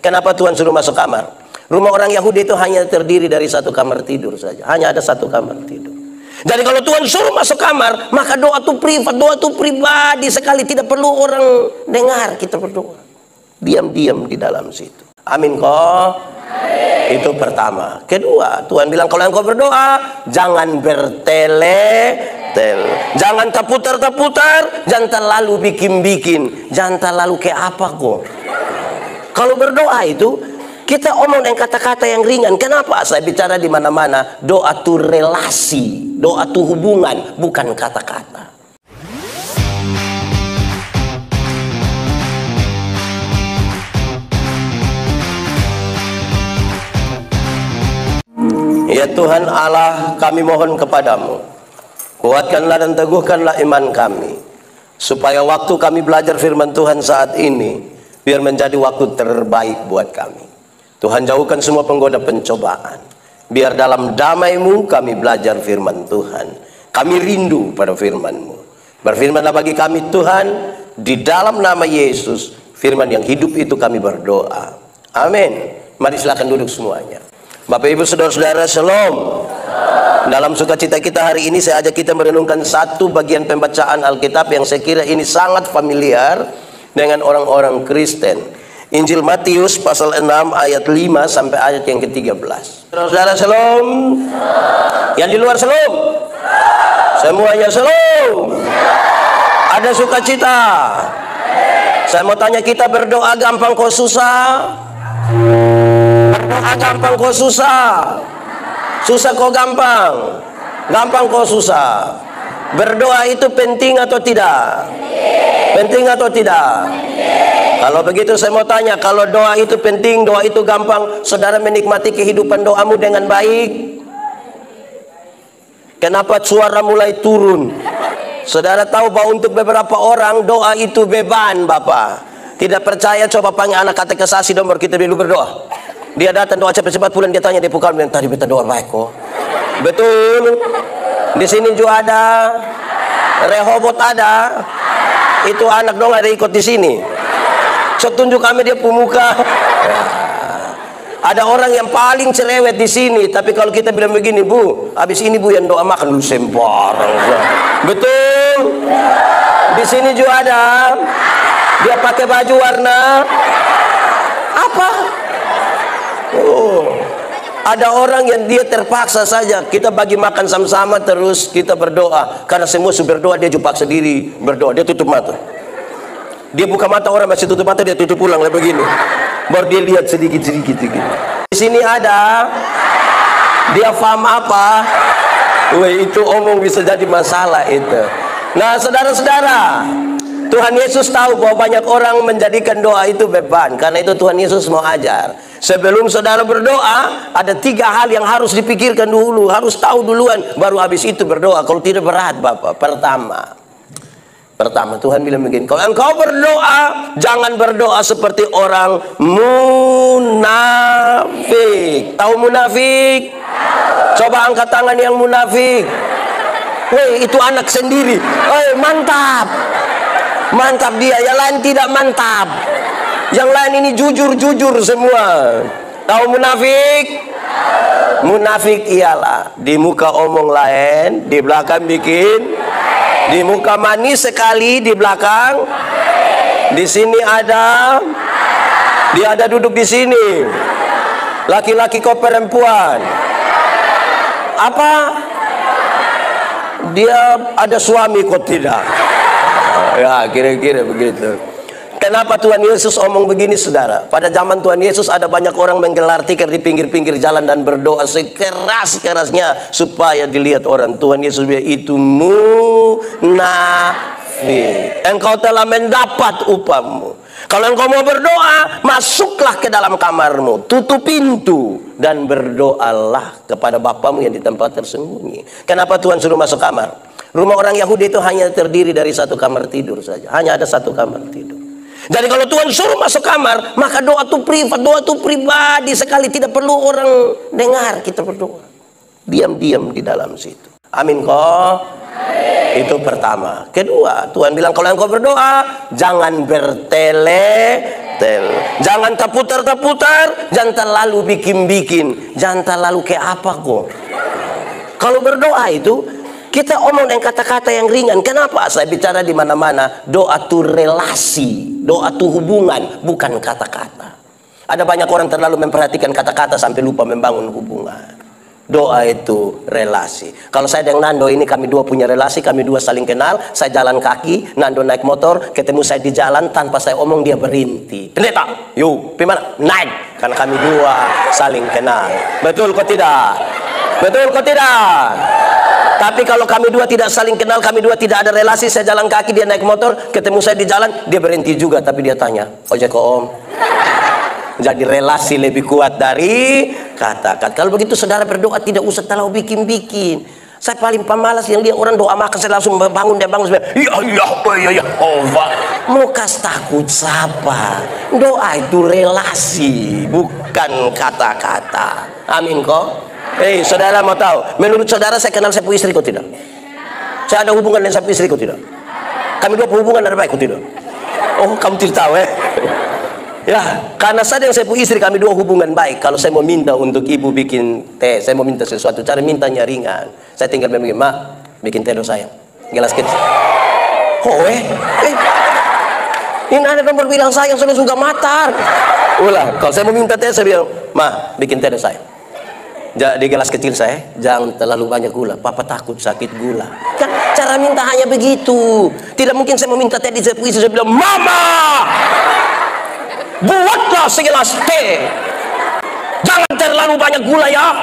Kenapa Tuhan suruh masuk kamar? Rumah orang Yahudi itu hanya terdiri dari satu kamar tidur saja. Hanya ada satu kamar tidur. Jadi kalau Tuhan suruh masuk kamar, maka doa itu privat, doa itu pribadi sekali. Tidak perlu orang dengar kita berdoa. Diam-diam di dalam situ. Amin kok. Itu pertama. Kedua, Tuhan bilang kalau engkau berdoa, jangan bertele-tele. Jangan terputar-terputar, jangan terlalu bikin-bikin, jangan terlalu kayak apa kok. Kalau berdoa itu kita omong dengan kata-kata yang ringan. Kenapa? Saya bicara di mana-mana. Doa itu relasi, doa itu hubungan, bukan kata-kata. Ya Tuhan Allah, kami mohon kepadamu, kuatkanlah dan teguhkanlah iman kami, supaya waktu kami belajar firman Tuhan saat ini, biar menjadi waktu terbaik buat kami. Tuhan jauhkan semua penggoda pencobaan, biar dalam damai-Mu kami belajar firman Tuhan. Kami rindu pada firman-Mu. Berfirmanlah bagi kami Tuhan, di dalam nama Yesus, firman yang hidup itu kami berdoa. Amin. Mari silakan duduk semuanya. Bapak Ibu Saudara-saudara, Shalom. Dalam sukacita kita hari ini saya ajak kita merenungkan satu bagian pembacaan Alkitab yang saya kira ini sangat familiar dengan orang-orang Kristen. Injil Matius pasal 6 ayat 5 sampai ayat yang ke-13. Saudara-saudara, Shalom. Yang di luar Shalom. Semuanya Shalom. Ada sukacita. Saya mau tanya, kita berdoa gampang kok susah? Berdoa gampang kok susah? Susah kok gampang? Gampang kok susah? Berdoa itu penting atau tidak? Penting atau tidak? Kalau begitu saya mau tanya, kalau doa itu penting, doa itu gampang, saudara menikmati kehidupan doamu dengan baik? Kenapa suara mulai turun? Saudara tahu bahwa untuk beberapa orang doa itu beban, Bapak. Tidak percaya, coba panggil anak katekisasi dong, baru kita dulu berdoa. Dia datang doa cepat-cepat pulang, dia tanya, dia pukul, tadi beta doa baik kok. Betul. Di sini juga ada. Rehobot ada. Itu anak dong ada ikut di sini. So tunjuk kami dia pemuka. Ada orang yang paling cerewet di sini, tapi kalau kita bilang begini, Bu, habis ini Bu yang doa makan lu sembarang. Betul. Di sini juga ada. Dia pakai baju warna apa? Oh, ada orang yang dia terpaksa saja. Kita bagi makan sama-sama terus kita berdoa. Karena semua sudah berdoa, dia juga paksa diri berdoa. Dia tutup mata. Dia buka mata, orang masih tutup mata, dia tutup pulang lah begini. Baru dia lihat sedikit-sedikit gitu. Di sini ada. Dia paham apa? Weh, itu omong bisa jadi masalah itu. Nah, saudara-saudara, Tuhan Yesus tahu bahwa banyak orang menjadikan doa itu beban. Karena itu Tuhan Yesus mau ajar. Sebelum saudara berdoa, ada 3 hal yang harus dipikirkan dulu. Harus tahu duluan, baru habis itu berdoa. Kalau tidak berat, Bapak. Pertama, Tuhan bilang begini. Kalau engkau berdoa, jangan berdoa seperti orang munafik. Tahu munafik? Coba angkat tangan yang munafik. Weh, itu anak sendiri. Mantap. Mantap dia, yang lain tidak mantap. Yang lain ini jujur-jujur semua. Tahu munafik? Munafik ialah di muka omong lain, di belakang bikin. Di muka manis sekali, di belakang. Di sini ada. Dia ada duduk di sini. Laki-laki kok perempuan? Apa? Dia ada suami kok tidak? Ya, kira-kira begitu. Kenapa Tuhan Yesus omong begini, saudara? Pada zaman Tuhan Yesus ada banyak orang menggelar tikar di pinggir-pinggir jalan dan berdoa sekeras-kerasnya supaya dilihat orang. Tuhan Yesus bilang, itu munafik. Engkau telah mendapat upahmu. Kalau engkau mau berdoa, masuklah ke dalam kamarmu, tutup pintu, dan berdoalah kepada Bapamu yang di tempat tersembunyi. Kenapa Tuhan suruh masuk kamar? Rumah orang Yahudi itu hanya terdiri dari satu kamar tidur saja. Hanya ada satu kamar tidur. Jadi kalau Tuhan suruh masuk kamar, maka doa itu privat, doa itu pribadi sekali. Tidak perlu orang dengar kita berdoa. Diam-diam di dalam situ. Amin kok. Itu pertama. Kedua, Tuhan bilang kalau engkau berdoa, jangan bertele-tele. Jangan terputar-terputar, jangan terlalu bikin-bikin, jangan terlalu kayak apa kok. Kalau berdoa itu kita omong dengan kata-kata yang ringan. Kenapa? Saya bicara di mana-mana. Doa itu relasi, doa itu hubungan, bukan kata-kata. Ada banyak orang terlalu memperhatikan kata-kata sampai lupa membangun hubungan. Doa itu relasi. Kalau saya dengan Nando ini, kami dua punya relasi, kami dua saling kenal. Saya jalan kaki, Nando naik motor, ketemu saya di jalan, tanpa saya omong dia berhenti. Pendeta, yuk, gimana? Naik. Karena kami dua saling kenal. Betul kok tidak? Betul kok tidak? Tapi kalau kami dua tidak saling kenal, kami dua tidak ada relasi, saya jalan kaki, dia naik motor, ketemu saya di jalan, dia berhenti juga, tapi dia tanya, ojek kok om? Jadi relasi lebih kuat dari kata-kata. Kalau begitu saudara berdoa tidak usah terlalu bikin-bikin. Saya paling pemalas yang lihat orang doa makan saya langsung bangun, dia bangun ya mau kas takut siapa? Doa itu relasi, bukan kata-kata. Amin kok. Saudara mau tahu? Menurut saudara saya kenal saya punya istri kok tidak? Saya ada hubungan dengan saya punya istri kok tidak? Kami dua hubungan ada baik kok tidak? Oh kamu tidak tahu Ya, karena saya dan saya punya istri kami dua hubungan baik. Kalau saya mau minta untuk ibu bikin teh, saya mau minta sesuatu, cara mintanya ringan. Saya tinggal bilang, "Ma, bikin teh dong sayang." Gelas kecil. Ini ada nomor bilang sayang sudah suka matar. Ulah, kalau saya mau minta teh saya bilang, "Ma, bikin teh dong sayang." Di gelas kecil saya, jangan terlalu banyak gula. Papa takut sakit gula. Kan cara minta hanya begitu. Tidak mungkin saya mau minta teh di saya punya istri, saya bilang, "Mama, buatlah segelas teh. Jangan terlalu banyak gula ya.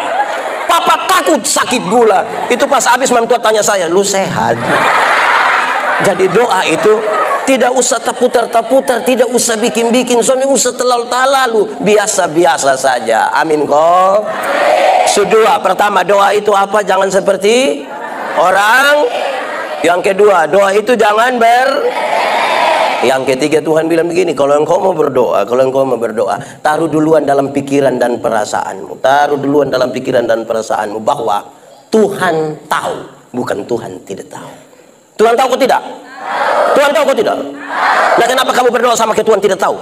Papa takut sakit gula." Itu pas habis mantua tanya saya, "Lu sehat?" Jadi doa itu tidak usah terputar-terputar, tidak usah bikin-bikin, soalnya usah terlalu biasa-biasa saja. Amin kok. Kedua, pertama doa itu apa? Jangan seperti orang. Yang kedua, doa itu jangan Yang ketiga Tuhan bilang begini, kalau engkau mau berdoa, taruh duluan dalam pikiran dan perasaanmu. Taruh duluan dalam pikiran dan perasaanmu bahwa Tuhan tahu, bukan Tuhan tidak tahu. Tuhan tahu kok tidak? Tuhan tahu kok tidak? Nah kenapa kamu berdoa sama ke Tuhan tidak tahu?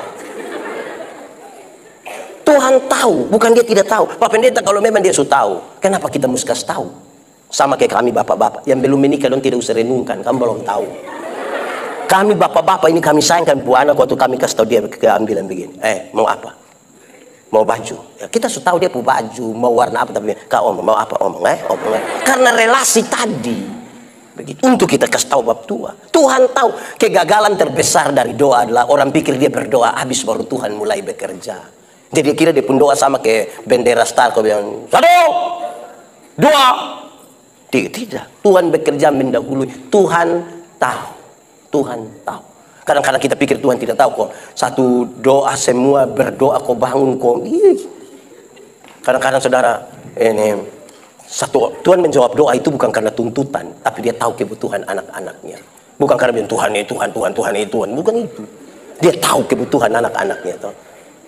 Tuhan tahu, bukan dia tidak tahu. Pak Pendeta kalau memang dia sudah tahu, kenapa kita mesti kasih tahu? Sama kayak kami bapak-bapak yang belum menikah dan tidak usah renungkan, kamu belum tahu. Kami bapak-bapak ini kami sayang kami punya anak, waktu kami kasih tahu dia keambilan begini. Mau apa? Mau baju. Ya, kita sudah tahu dia punya baju, mau warna apa, tapi kau mau apa omong Karena relasi tadi. Begitu. Untuk kita kasih tahu bab tua. Tuhan tahu. Kegagalan terbesar dari doa adalah orang pikir dia berdoa habis baru Tuhan mulai bekerja. Jadi kira dia pun doa sama kayak bendera star kau bilang 1, 2, 3. Tidak. Tuhan bekerja mendahului. Tuhan tahu. Tuhan tahu. Kadang-kadang kita pikir Tuhan tidak tahu kok. Satu doa semua berdoa kok bangun kok. Kadang-kadang saudara ini Tuhan menjawab doa itu bukan karena tuntutan, tapi dia tahu kebutuhan anak-anaknya. Bukan karena bilang Tuhan ini Tuhan, bukan itu. Dia tahu kebutuhan anak-anaknya.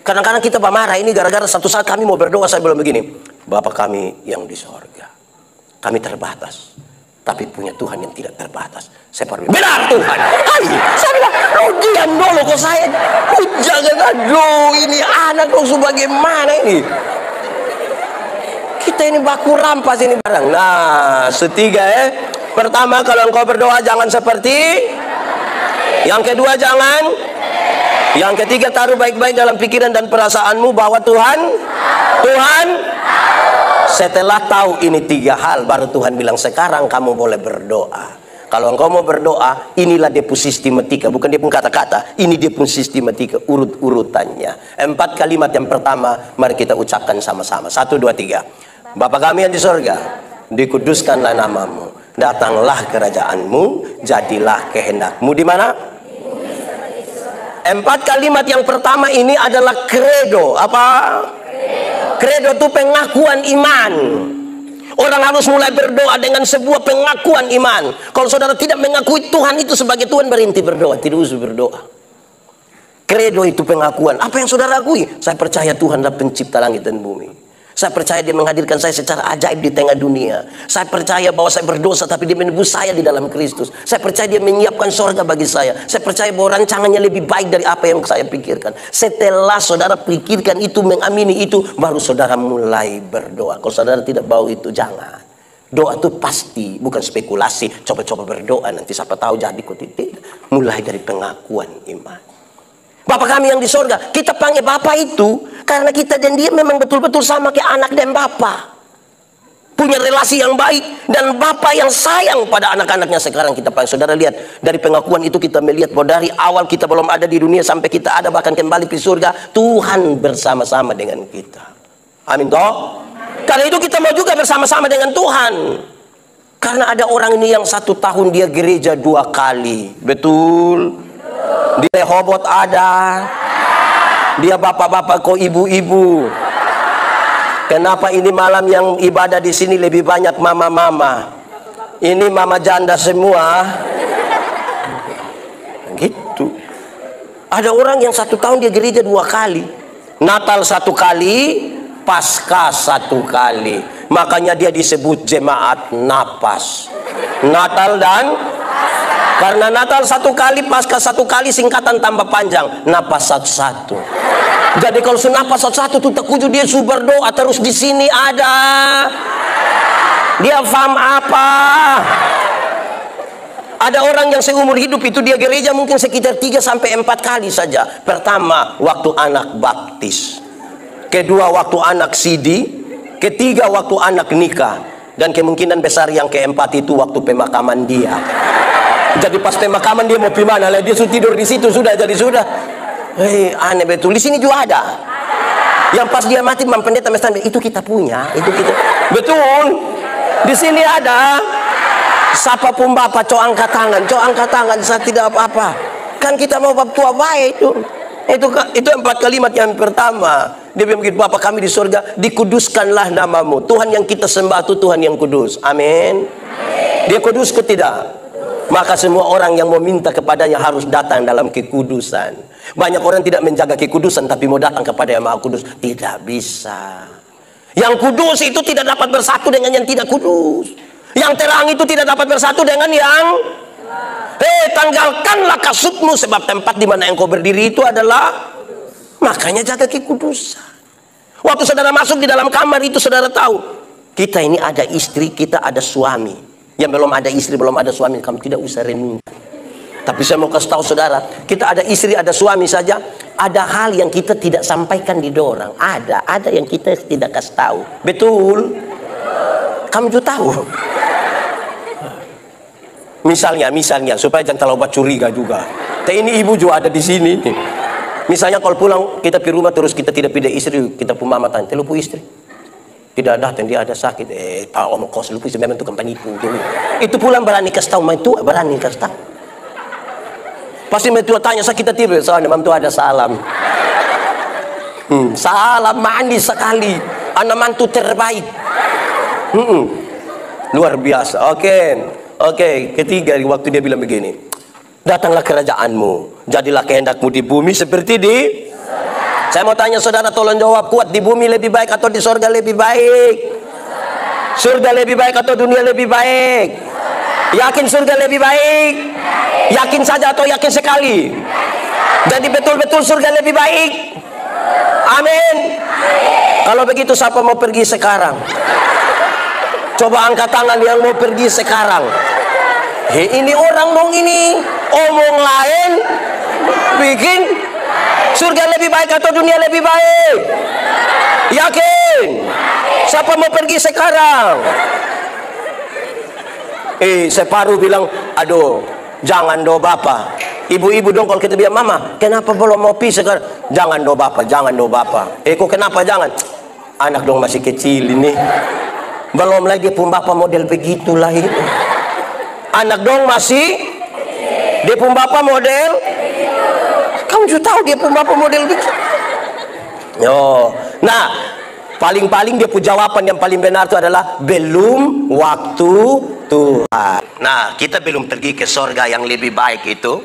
Kadang-kadang kita marah ini gara-gara satu saat kami mau berdoa, saya bilang begini, Bapa kami yang di sorga, kami terbatas, tapi punya Tuhan yang tidak terbatas. Saya bilang, benar Tuhan. Saya bilang, diam dulu kok saya. Jangan, aduh ini anak kok sebagaimana ini. Kita ini baku rampas ini barang. Nah, ketiga pertama kalau engkau berdoa jangan seperti. Yang kedua jangan. Yang ketiga taruh baik-baik dalam pikiran dan perasaanmu bahwa Tuhan. Setelah tahu ini 3 hal baru Tuhan bilang sekarang kamu boleh berdoa. Kalau engkau mau berdoa, inilah dia pun sistematika, bukan dia pun kata-kata. Ini dia pun sistematika, urut-urutannya. 4 kalimat yang pertama mari kita ucapkan sama-sama. 1, 2, 3. Bapa kami yang di sorga, dikuduskanlah namamu, datanglah kerajaanmu, jadilah kehendakmu di mana? 4 kalimat yang pertama ini adalah credo. Apa? Credo itu pengakuan iman. Orang harus mulai berdoa dengan sebuah pengakuan iman. Kalau saudara tidak mengakui Tuhan itu sebagai Tuhan, berhenti berdoa, tidak usah berdoa. Credo itu pengakuan. Apa yang saudara akui? Saya percaya Tuhan adalah pencipta langit dan bumi. Saya percaya dia menghadirkan saya secara ajaib di tengah dunia. Saya percaya bahwa saya berdosa tapi dia menebus saya di dalam Kristus. Saya percaya dia menyiapkan sorga bagi saya. Saya percaya bahwa rancangannya lebih baik dari apa yang saya pikirkan. Setelah saudara pikirkan itu, mengamini itu, baru saudara mulai berdoa. Kalau saudara tidak bau itu, jangan. Doa itu pasti, bukan spekulasi. Coba-coba berdoa, nanti siapa tahu jadi kok. Tidak. Mulai dari pengakuan iman. Bapa kami yang di sorga, kita panggil Bapa itu karena kita dan dia memang betul-betul sama kayak anak dan Bapa. Punya relasi yang baik dan Bapa yang sayang pada anak-anaknya. Sekarang kita panggil. Saudara lihat, dari pengakuan itu kita melihat bahwa dari awal kita belum ada di dunia sampai kita ada bahkan kembali ke surga, Tuhan bersama-sama dengan kita. Amin toh? Karena itu kita mau juga bersama-sama dengan Tuhan. Karena ada orang ini yang 1 tahun dia gereja 2 kali. Betul? Di Rehoboth ada. Dia bapak-bapak kok ibu-ibu. Kenapa ini malam yang ibadah di sini lebih banyak mama-mama? Ini mama janda semua. Gitu. Ada orang yang 1 tahun dia gereja 2 kali. Natal 1 kali, Paskah 1 kali. Makanya dia disebut jemaat napas. Natal dan karena Natal 1 kali, Paskah 1 kali, singkatan tambah panjang, napas 1-1. Jadi kalau napas 1-1 tuh terkuju dia berdoa terus di sini ada. Dia paham apa? Ada orang yang seumur hidup itu dia gereja mungkin sekitar 3-4 kali saja. Pertama, waktu anak baptis. Kedua, waktu anak sidi. Ketiga, waktu anak nikah. Dan kemungkinan besar yang keempat itu waktu pemakaman dia. Jadi pas pemakaman dia mau gimana? Dia sudah tidur di situ sudah jadi sudah. Aneh betul. Di sini juga ada. Yang pas dia mati pendeta mesti itu kita punya, itu kita. Betul. Di sini ada. Siapa pun bapak cok angkat tangan, saya tidak apa-apa. Kan kita mau bab tua baik itu. Itu 4 kalimat yang pertama. Dia bilang begitu, Bapa kami di surga, dikuduskanlah namamu. Tuhan yang kita sembah itu Tuhan yang kudus. Amin. Dia kudus ke tidak? Maka semua orang yang mau minta kepadanya harus datang dalam kekudusan. Banyak orang tidak menjaga kekudusan tapi mau datang kepada yang Maha Kudus. Tidak bisa. Yang kudus itu tidak dapat bersatu dengan yang tidak kudus. Yang terang itu tidak dapat bersatu dengan yang tanggalkanlah kasutmu, sebab tempat di mana engkau berdiri itu adalah. Makanya jaga kekudusan. Waktu saudara masuk di dalam kamar itu, saudara tahu kita ini ada istri, kita ada suami. Yang belum ada istri, belum ada suami, kamu tidak usah renung. Tapi saya mau kasih tahu saudara, kita ada istri, ada suami saja, ada hal yang kita tidak sampaikan di dorang. Ada yang kita tidak kasih tahu. Betul? Kamu juga tahu. Misalnya supaya jangan terlalu curiga juga. Ini ibu juga ada di sini. Misalnya kalau pulang kita ke rumah terus kita tidak pindah istri, kita pun mama tanya, lupa istri. Tidak datang, dia ada sakit. Pak Om kos lupa istri memang tukang penipu. Itu pulang berani kasih tahu, itu berani kasih tahu. Pasti mertua tanya, saya kita tidur, soalnya memang itu ada salam. Salam manis sekali, anak mantu terbaik. Luar biasa. Oke, ketiga waktu dia bilang begini, datanglah kerajaanmu, jadilah kehendakmu di bumi seperti di. Saya mau tanya saudara, tolong jawab kuat, di bumi lebih baik atau di sorga lebih baik? Surga lebih baik atau dunia lebih baik? Yakin surga lebih baik? Yakin saja atau yakin sekali? Jadi betul-betul surga lebih baik? Amin. Kalau begitu siapa mau pergi sekarang? Coba angkat tangan yang mau pergi sekarang. Ini orang dong ini omong lain bikin surga lebih baik atau dunia lebih baik? Yakin? Siapa mau pergi sekarang? Separuh bilang, aduh, jangan do Bapak. Ibu-ibu dong kalau kita bilang, Mama, kenapa belum mau pergi sekarang? Jangan do Bapak, jangan do Bapak. Kok kenapa jangan? Anak dong masih kecil ini. Belum lagi pun Bapak model begitulah itu. Anak dong masih, dia pun Bapak model. Kamu juga tahu dia pun Bapak model begitu. Nah, paling-paling dia pun jawaban yang paling benar itu adalah belum waktu Tuhan. Nah, kita belum pergi ke sorga yang lebih baik itu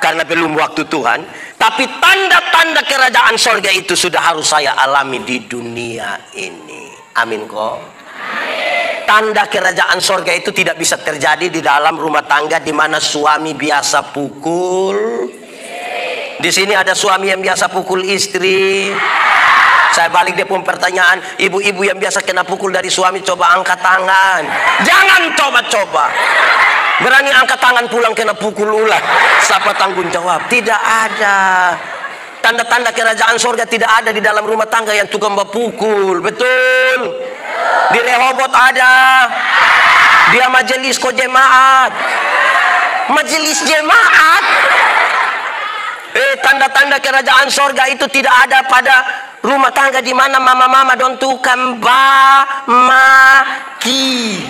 karena belum waktu Tuhan. Tapi tanda-tanda kerajaan sorga itu sudah harus saya alami di dunia ini. Amin kok. Tanda kerajaan sorga itu tidak bisa terjadi di dalam rumah tangga di mana suami biasa pukul. Di sini ada suami yang biasa pukul istri. Saya balik dia pun pertanyaan, ibu-ibu yang biasa kena pukul dari suami, coba angkat tangan. Jangan coba-coba. Berani angkat tangan pulang kena pukul ulah. Siapa tanggung jawab? Tidak ada. Tanda-tanda kerajaan surga tidak ada di dalam rumah tangga yang tukang pukul. Betul? Di Rehobot ada. Dia majelis kok jemaat. Majelis jemaat. Tanda-tanda kerajaan surga itu tidak ada pada rumah tangga di mana mama-mama don tukang maki.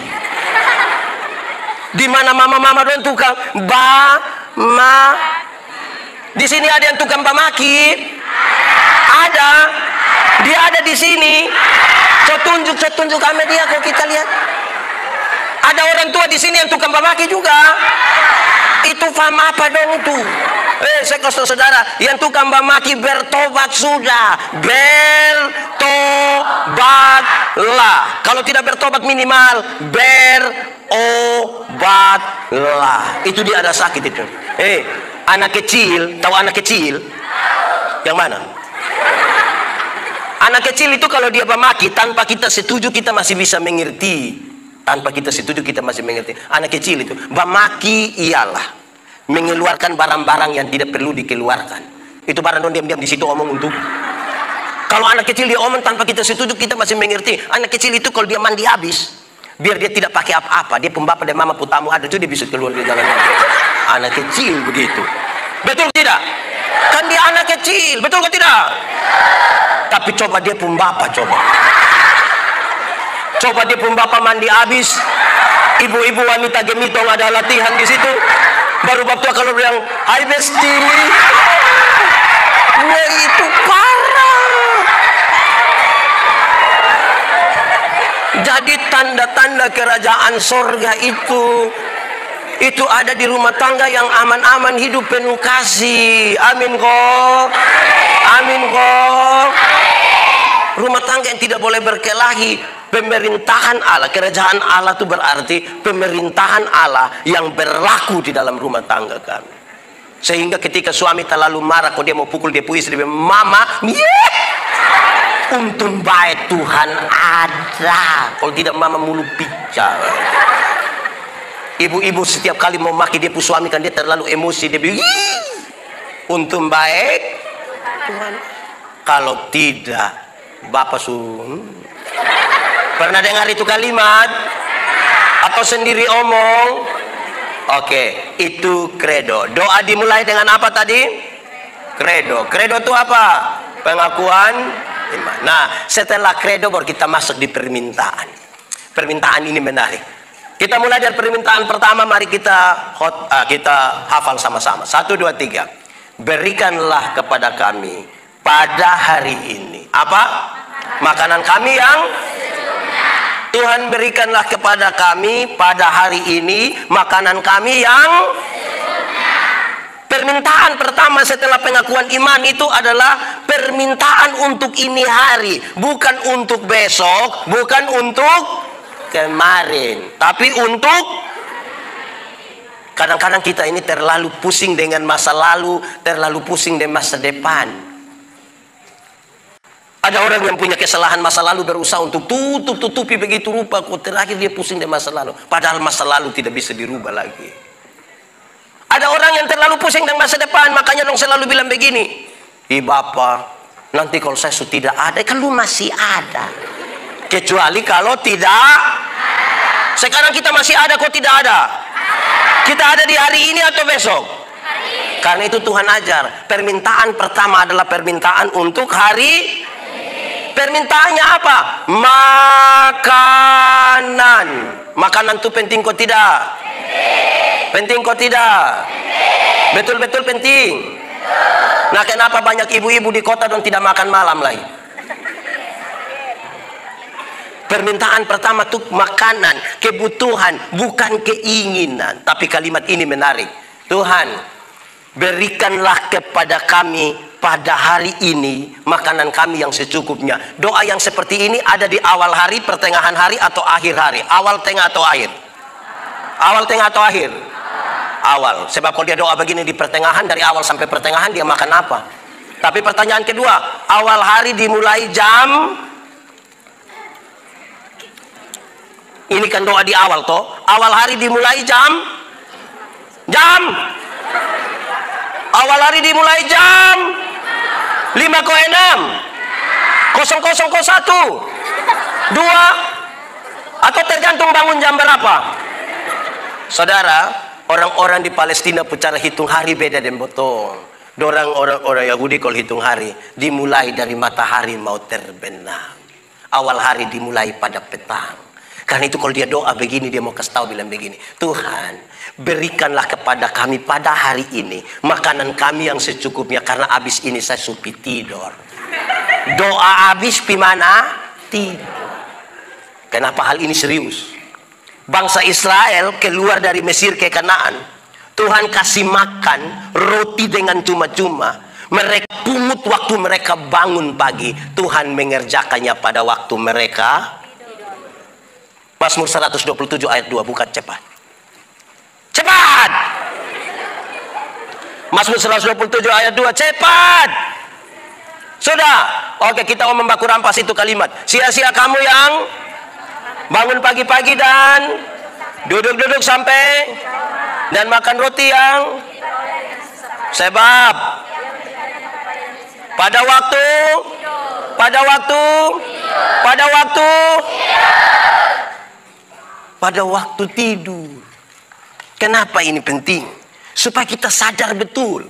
Di mana mama-mama don tukang Di sini ada yang tukang maki? Ada. Dia ada di sini. Saya tunjuk sama dia kalau kita lihat. Ada orang tua di sini yang tukang maki juga. Itu fama apa dong itu? Saya kasih saudara, yang tukang maki bertobat sudah. Bertobatlah. Kalau tidak bertobat minimal berobatlah. Itu dia ada sakit itu. Anak kecil, tahu anak kecil? Yang mana? Anak kecil itu kalau dia maki tanpa kita setuju kita masih bisa mengerti. Tanpa kita setuju kita masih mengerti. Anak kecil itu maki ialah mengeluarkan barang-barang yang tidak perlu dikeluarkan. Itu barang don diam-diam di situ omong untuk. Kalau anak kecil dia omong tanpa kita setuju kita masih mengerti. Anak kecil itu kalau dia mandi habis, biar dia tidak pakai apa-apa, dia pembapa dan mama putamu ada itu dia bisa keluar di jalan. Anak kecil begitu. Betul tidak? Kan dia anak kecil, betul atau tidak? Tapi coba dia pembapa coba. Coba dia pembapa mandi habis, ibu-ibu wanita gemitong ada latihan di situ. Baru waktu kalau bilang, "Hai Besti." Wah, itu parah. Jadi tanda-tanda kerajaan sorga itu ada di rumah tangga yang aman-aman, hidup penuh kasih. Amin kok. Amin kok. Rumah tangga yang tidak boleh berkelahi. Pemerintahan Allah, kerajaan Allah itu berarti pemerintahan Allah yang berlaku di dalam rumah tangga kami. Sehingga ketika suami terlalu marah, kalau dia mau pukul dia istri, dia mama, untung baik Tuhan ada. Kalau tidak mama mulu bicara. Ibu-ibu setiap kali mau maki dia suami kan dia terlalu emosi, dia bilang, untung baik Tuhan. Kalau tidak, Bapak pernah dengar itu kalimat? Atau sendiri omong? Oke, itu kredo. Doa dimulai dengan apa tadi? Kredo. Kredo itu apa? Pengakuan iman. Nah, setelah kredo baru kita masuk di permintaan. Permintaan ini menarik. Kita mulai dari permintaan pertama. Mari kita hafal sama-sama. 1, 2, 3. Berikanlah kepada kami pada hari ini apa? Makanan kami yang Tuhan berikanlah kepada kami pada hari ini makanan kami yang permintaan pertama setelah pengakuan iman itu adalah permintaan untuk ini hari, bukan untuk besok, bukan untuk kemarin, tapi untuk. Kadang-kadang kita ini terlalu pusing dengan masa lalu, terlalu pusing dengan masa depan. Ada orang yang punya kesalahan masa lalu berusaha untuk tutupi begitu rupa, kok terakhir dia pusing dengan masa lalu. Padahal masa lalu tidak bisa dirubah lagi. Ada orang yang terlalu pusing dengan masa depan, makanya dong selalu bilang begini, Bapak, nanti kalau saya sudah tidak ada, kan lu masih ada. Kecuali kalau tidak. Sekarang kita masih ada, kok tidak ada? Kita ada di hari ini atau besok? Karena itu Tuhan ajar, permintaan pertama adalah permintaan untuk hari. Permintaannya apa? Makanan. Makanan itu penting kok tidak? Penting kok tidak? Betul-betul penting. Nah, kenapa banyak ibu-ibu di kota dan tidak makan malam lagi? Permintaan pertama itu makanan, kebutuhan, bukan keinginan. Tapi kalimat ini menarik. Tuhan, berikanlah kepada kami pada hari ini makanan kami yang secukupnya. Doa yang seperti ini ada di awal hari, pertengahan hari, atau akhir hari? Awal, tengah, atau akhir? Awal, tengah, atau akhir? Awal. Sebab kalau dia doa begini di pertengahan, dari awal sampai pertengahan dia makan apa? Tapi pertanyaan kedua, awal hari dimulai jam, ini kan doa di awal toh, awal hari dimulai jam awal hari dimulai jam 5:06 00:01 2, atau tergantung bangun jam berapa. Saudara, orang-orang di Palestina cara hitung hari beda dan botong. Orang Yahudi kalau hitung hari dimulai dari matahari mau terbenam. Awal hari dimulai pada petang. Karena itu kalau dia doa begini, dia mau kasih tahu bilang begini, Tuhan, berikanlah kepada kami pada hari ini makanan kami yang secukupnya, karena habis ini saya supi tidur. Doa habis mana? Tidur. Kenapa hal ini serius? Bangsa Israel keluar dari Mesir ke Kanaan, Tuhan kasih makan roti dengan cuma-cuma. Mereka pungut waktu mereka bangun pagi. Tuhan mengerjakannya pada waktu mereka. Mazmur 127 ayat 2, buka cepat. Cepat! Mazmur 127 ayat 2, cepat! Sudah. Oke, kita mau membaku rampas itu kalimat. Sia-sia kamu yang bangun pagi-pagi dan duduk-duduk sampai dan makan roti yang, sebab pada waktu tidur. Kenapa ini penting? Supaya kita sadar betul,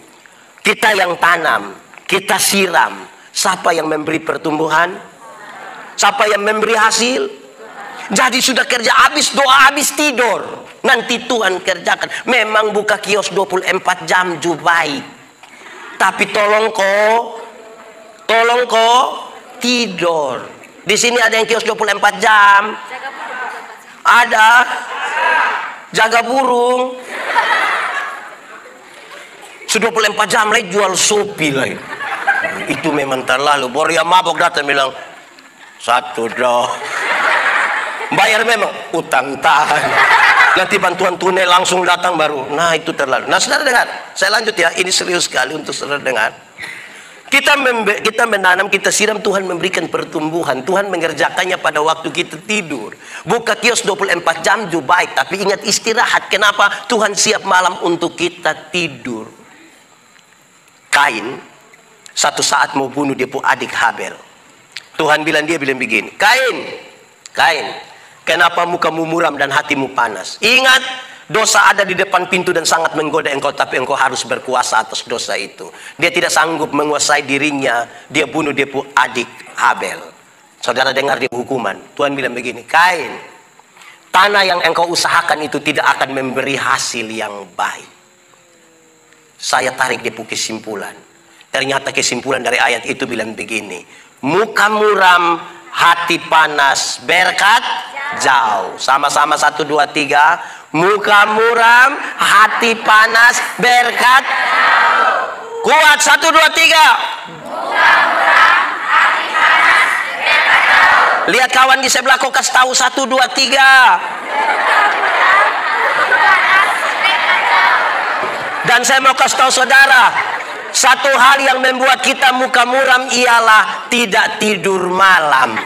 kita yang tanam, kita siram. Siapa yang memberi pertumbuhan? Siapa yang memberi hasil? Jadi sudah kerja habis, doa habis, tidur. Nanti Tuhan kerjakan. Memang buka kios 24 jam juga baik. Tapi tolong kok tidur. Di sini ada yang kios 24 jam. Ada jaga burung. 24 jam lagi jual sopi lagi. Itu memang terlalu. Boria mabok datang bilang, satu doh. Bayar memang utang tahan. Nanti bantuan tunai langsung datang baru. Nah itu terlalu. Nah saudara dengar, saya lanjut ya. Ini serius sekali untuk saudara dengar. Kita menanam, kita siram, Tuhan memberikan pertumbuhan. Tuhan mengerjakannya pada waktu kita tidur. Buka kios 24 jam juga baik, tapi ingat istirahat. Kenapa? Tuhan siap malam untuk kita tidur. Kain satu saat mau bunuh dia pun adik Habel. Tuhan bilang begini, Kain, kenapa mukamu muram dan hatimu panas? Ingat, dosa ada di depan pintu dan sangat menggoda engkau, tapi engkau harus berkuasa atas dosa itu. Dia tidak sanggup menguasai dirinya, dia bunuh dia pun adik Habel. Saudara dengar dia hukuman. Tuhan bilang begini, Kain, tanah yang engkau usahakan itu tidak akan memberi hasil yang baik. Saya tarik dia kesimpulan. Ternyata kesimpulan dari ayat itu bilang begini, muka muram, hati panas, berkat jauh. Sama-sama 1, 2, 3. Muka muram, hati panas, berkat jauh. Kuat 1, 2, 3. Muka muram, hati panas, berkat jauh. Lihat kawan di sebelah kau kasih tahu 1, 2, 3. Muka muram, hati panas, berkat jauh. Dan saya mau kasih tahu saudara, satu hal yang membuat kita muka muram ialah tidak tidur malam.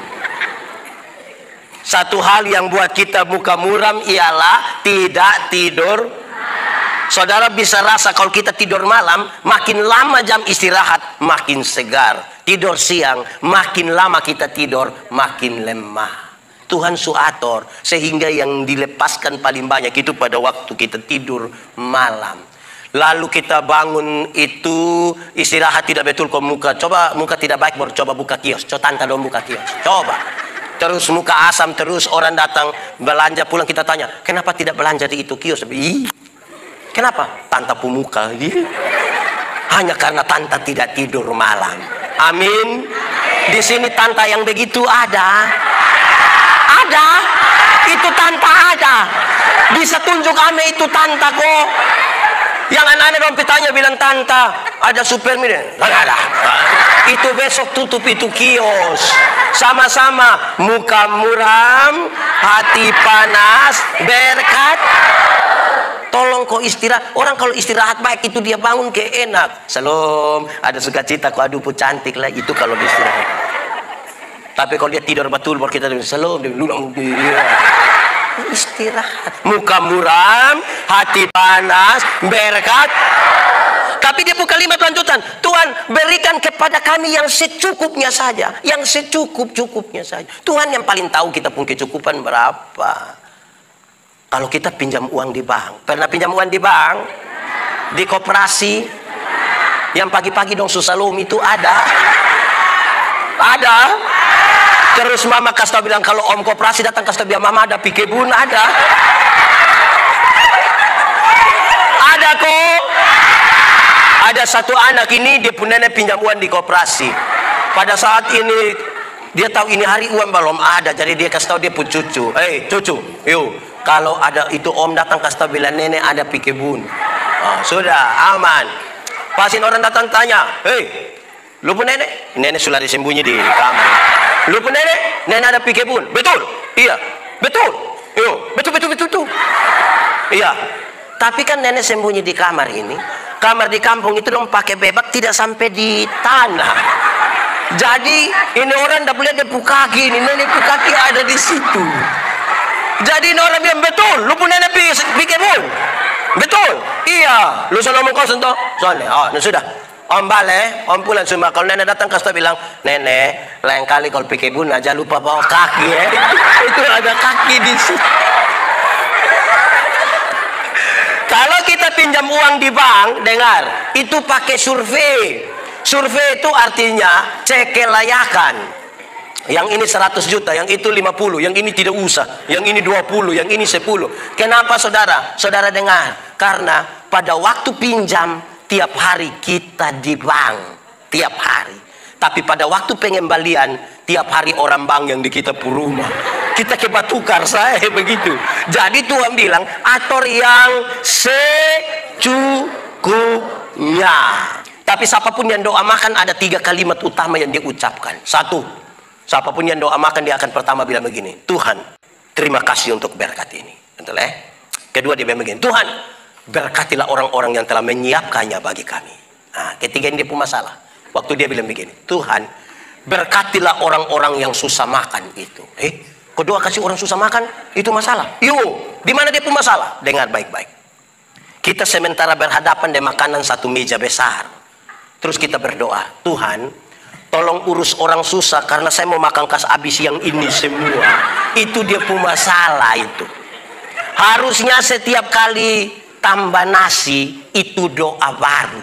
Satu hal yang buat kita muka muram ialah tidak tidur. Saudara bisa rasa kalau kita tidur malam, makin lama jam istirahat, makin segar. Tidur siang, makin lama kita tidur, makin lemah. Tuhan suator, sehingga yang dilepaskan paling banyak itu pada waktu kita tidur malam. Lalu kita bangun itu istirahat tidak betul kok muka. Coba muka tidak baik, baru coba buka kios. Coba tanta dong buka kios. Coba. Terus muka asam, terus orang datang belanja pulang kita tanya, kenapa tidak belanja di itu kios? Ih, kenapa? Tanta pemuka. Hanya karena tanta tidak tidur malam. Amin. Di sini tanta yang begitu ada. Ada. Itu tanta ada. Bisa tunjuk ame itu tanta kok. Yang anak-anak dong pitanya bilang, tanta ada Superman. Nggak ada. Itu besok tutup itu kios. Sama-sama muka muram, hati panas, berkat. Tolong kau istirahat. Orang kalau istirahat baik itu dia bangun ke enak. Salam, ada sukacita kau aduh cantik lah, itu kalau istirahat. Tapi kalau dia tidur betul baru kita bilang salam, dia bilang istirahat. Muka muram, hati panas, berkat. Tapi dia buka kalimat lanjutan. Tuhan, berikan kepada kami yang secukupnya saja. Yang secukup-cukupnya saja. Tuhan yang paling tahu kita punya kecukupan berapa. Kalau kita pinjam uang di bank. Pernah pinjam uang di bank? Di koperasi? Yang pagi-pagi dong Susalom itu ada. Ada. Terus mama kasih tahu bilang, kalau om koperasi datang kasih tahu bilang, mama ada pikebun, ada. Ada kok. Ada satu anak ini, dia punya nenek pinjam uang di koperasi. Pada saat ini, dia tahu ini hari uang belum ada. Jadi dia kasih tahu dia pun cucu. Cucu, yuk. Kalau ada itu om datang kasih tahu bilang, nenek ada pikebun. Sudah, aman. Pasin orang datang tanya, lu pun nenek? Nenek sudah disembunyi di kamar. Lu pun nenek? Nenek ada pikebun. Betul? Iya. Betul? Yuk. Betul. Iya. Tapi kan nenek sembunyi di kamar ini. Kamar di kampung itu dong pakai bebek tidak sampai di tanah. Jadi ini orang tidak boleh depuk kaki. Ini nenek depuk kaki ada di situ. Jadi ini orang bilang betul. Lu pun nenek pikebun. Betul? Iya. Lu salah ngomong kau sentuh? Soalnya. Sudah. Om balik, om pulang semua. Kalau nenek datang kasih bilang, nenek, lain kali kalau pikebun aja lupa bawa kaki ya. Itu ada kaki di situ. Kalau kita pinjam uang di bank, dengar, itu pakai survei. Survei itu artinya cek kelayakan. Yang ini 100 juta, yang itu 50, yang ini tidak usah, yang ini 20, yang ini 10. Kenapa saudara? Saudara dengar, karena pada waktu pinjam tiap hari kita di bank, tiap hari. Tapi pada waktu pengembalian tiap hari orang bank yang di kita rumah. Kita kebatukar saya begitu. Jadi Tuhan bilang atur yang secukupnya. Tapi siapapun yang doa makan ada 3 kalimat utama yang dia ucapkan. 1, siapapun yang doa makan dia akan pertama bilang begini, Tuhan terima kasih untuk berkat ini. Betul ya? Kedua dia bilang begini, Tuhan berkatilah orang-orang yang telah menyiapkannya bagi kami. Nah, ketiga ini dia punya masalah. Waktu dia bilang begini, Tuhan berkatilah orang-orang yang susah makan itu. Kedua kasih orang susah makan itu masalah. Di mana dia pun masalah? Dengar baik-baik. Kita sementara berhadapan dengan makanan satu meja besar. Terus kita berdoa, Tuhan, tolong urus orang susah karena saya mau makan kas habis yang ini semua. Itu dia pun masalah itu. Harusnya setiap kali tambah nasi itu doa baru.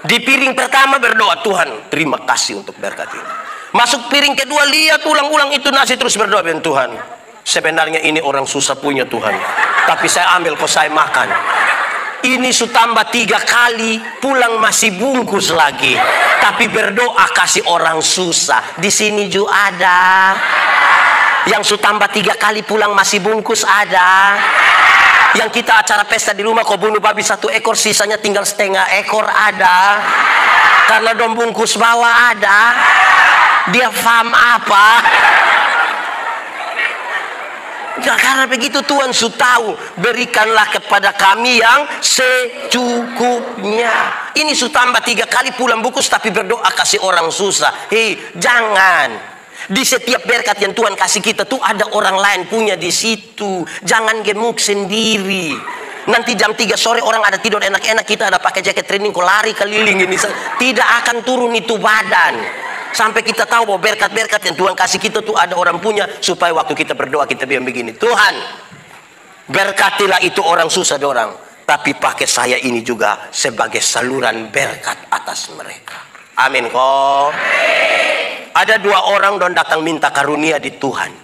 Di piring pertama berdoa, Tuhan terima kasih untuk berkat ini. Masuk piring kedua, lihat ulang-ulang itu nasi, terus berdoa, Tuhan sebenarnya ini orang susah punya Tuhan, tapi saya ambil kok saya makan. Ini su tambah 3 kali, pulang masih bungkus lagi, tapi berdoa kasih orang susah. Di sini juga ada yang su tambah 3 kali pulang masih bungkus, ada yang kita acara pesta di rumah kau bunuh babi 1 ekor, sisanya tinggal setengah ekor, ada karena dong bungkus bawa, ada. Dia paham apa? Ya, karena begitu Tuhan sudah tahu, berikanlah kepada kami yang secukupnya. Ini sudah tambah 3 kali pulang bungkus tapi berdoa kasih orang susah. Jangan. Di setiap berkat yang Tuhan kasih kita tuh ada orang lain punya di situ. Jangan gemuk sendiri. Nanti jam 3 sore orang ada tidur enak-enak, kita ada pakai jaket training kok lari keliling ini. Tidak akan turun itu badan. Sampai kita tahu bahwa berkat-berkat yang Tuhan kasih kita tuh ada orang punya. Supaya waktu kita berdoa kita bilang begini, Tuhan berkatilah itu orang susah dorang, tapi pakai saya ini juga sebagai saluran berkat atas mereka. Amin kok. Ada 2 orang don datang minta karunia di Tuhan.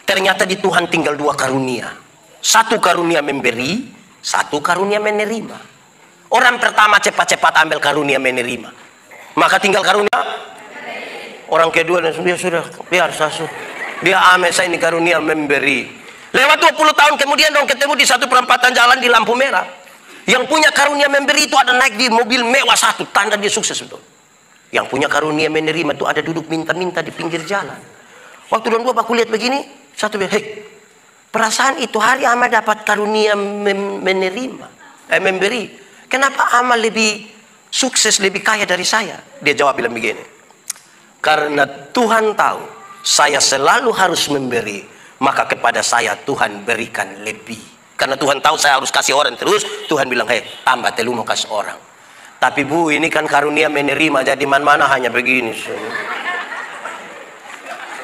Ternyata di Tuhan tinggal 2 karunia. 1 karunia memberi, 1 karunia menerima. Orang pertama cepat-cepat ambil karunia menerima, maka tinggal karunia. Orang kedua dan sudah biar sasu. Dia ambil saya ini karunia memberi. Lewat 20 tahun kemudian dong ketemu di satu perempatan jalan di lampu merah. Yang punya karunia memberi itu ada naik di mobil mewah satu, tanda dia sukses betul. Yang punya karunia menerima itu ada duduk minta-minta di pinggir jalan. Waktu dua aku lihat begini, satu bilang, hei, perasaan itu hari Ama dapat karunia memberi. Kenapa Ama lebih sukses, lebih kaya dari saya? Dia jawab bilang begini, karena Tuhan tahu saya selalu harus memberi, maka kepada saya Tuhan berikan lebih. Karena Tuhan tahu saya harus kasih orang terus, Tuhan bilang, hei, tambah telu mau kasih orang. Tapi Bu, ini kan karunia menerima, jadi mana hanya begini.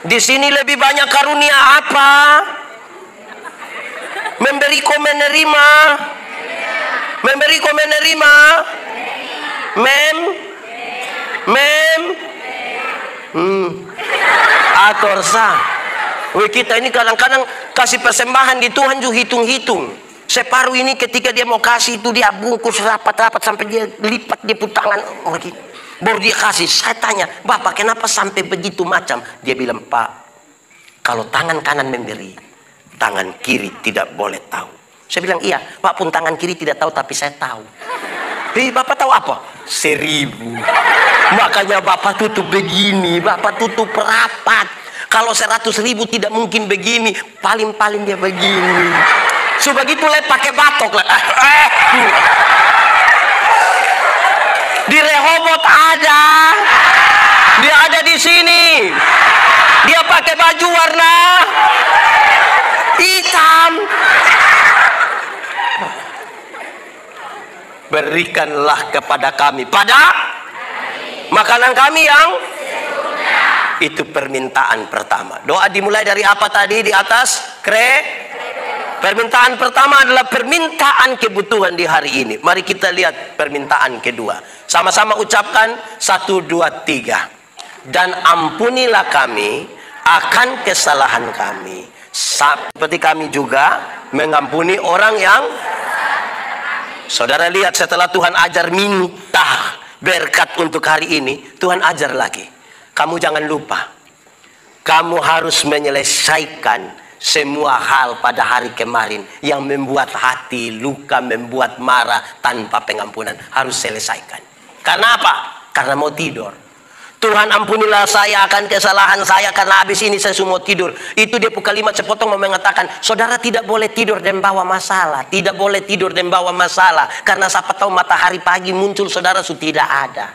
Di sini lebih banyak karunia apa? Memberi kau menerima. Memberi kau menerima. Ator sah. Kita ini kadang-kadang kasih persembahan di Tuhan juga hitung-hitung. Separuh ini ketika dia mau kasih itu dia bungkus rapat-rapat sampai dia lipat dia pun tangan baru dia kasih. Saya tanya, Bapak kenapa sampai begitu macam? Dia bilang, Pak, kalau tangan kanan memberi, tangan kiri tidak boleh tahu. Saya bilang, iya Pak, pun tangan kiri tidak tahu tapi saya tahu. Jadi Bapak tahu apa? 1000. Makanya Bapak tutup begini, Bapak tutup rapat. Kalau 100.000 tidak mungkin begini, paling-paling dia begini. So begitu lah pakai batok lah. Di Rehoboth ada, dia ada di sini. Dia pakai baju warna hitam. Berikanlah kepada kami pada makanan kami yang itu permintaan pertama. Doa dimulai dari apa tadi di atas? Permintaan pertama adalah permintaan kebutuhan di hari ini. Mari kita lihat permintaan kedua. Sama-sama ucapkan 1, 2, 3. Dan ampunilah kami akan kesalahan kami, seperti kami juga mengampuni orang yang. Saudara lihat, setelah Tuhan ajar minta berkat untuk hari ini, Tuhan ajar lagi. Kamu jangan lupa, kamu harus menyelesaikan semua hal pada hari kemarin yang membuat hati luka, membuat marah tanpa pengampunan. Harus selesaikan. Karena apa? Karena mau tidur. Tuhan ampunilah saya akan kesalahan saya karena habis ini saya semua tidur. Itu dia kalimat sepotong mau mengatakan, saudara tidak boleh tidur dan bawa masalah. Tidak boleh tidur dan bawa masalah. Karena siapa tahu matahari pagi muncul, saudara sudah tidak ada.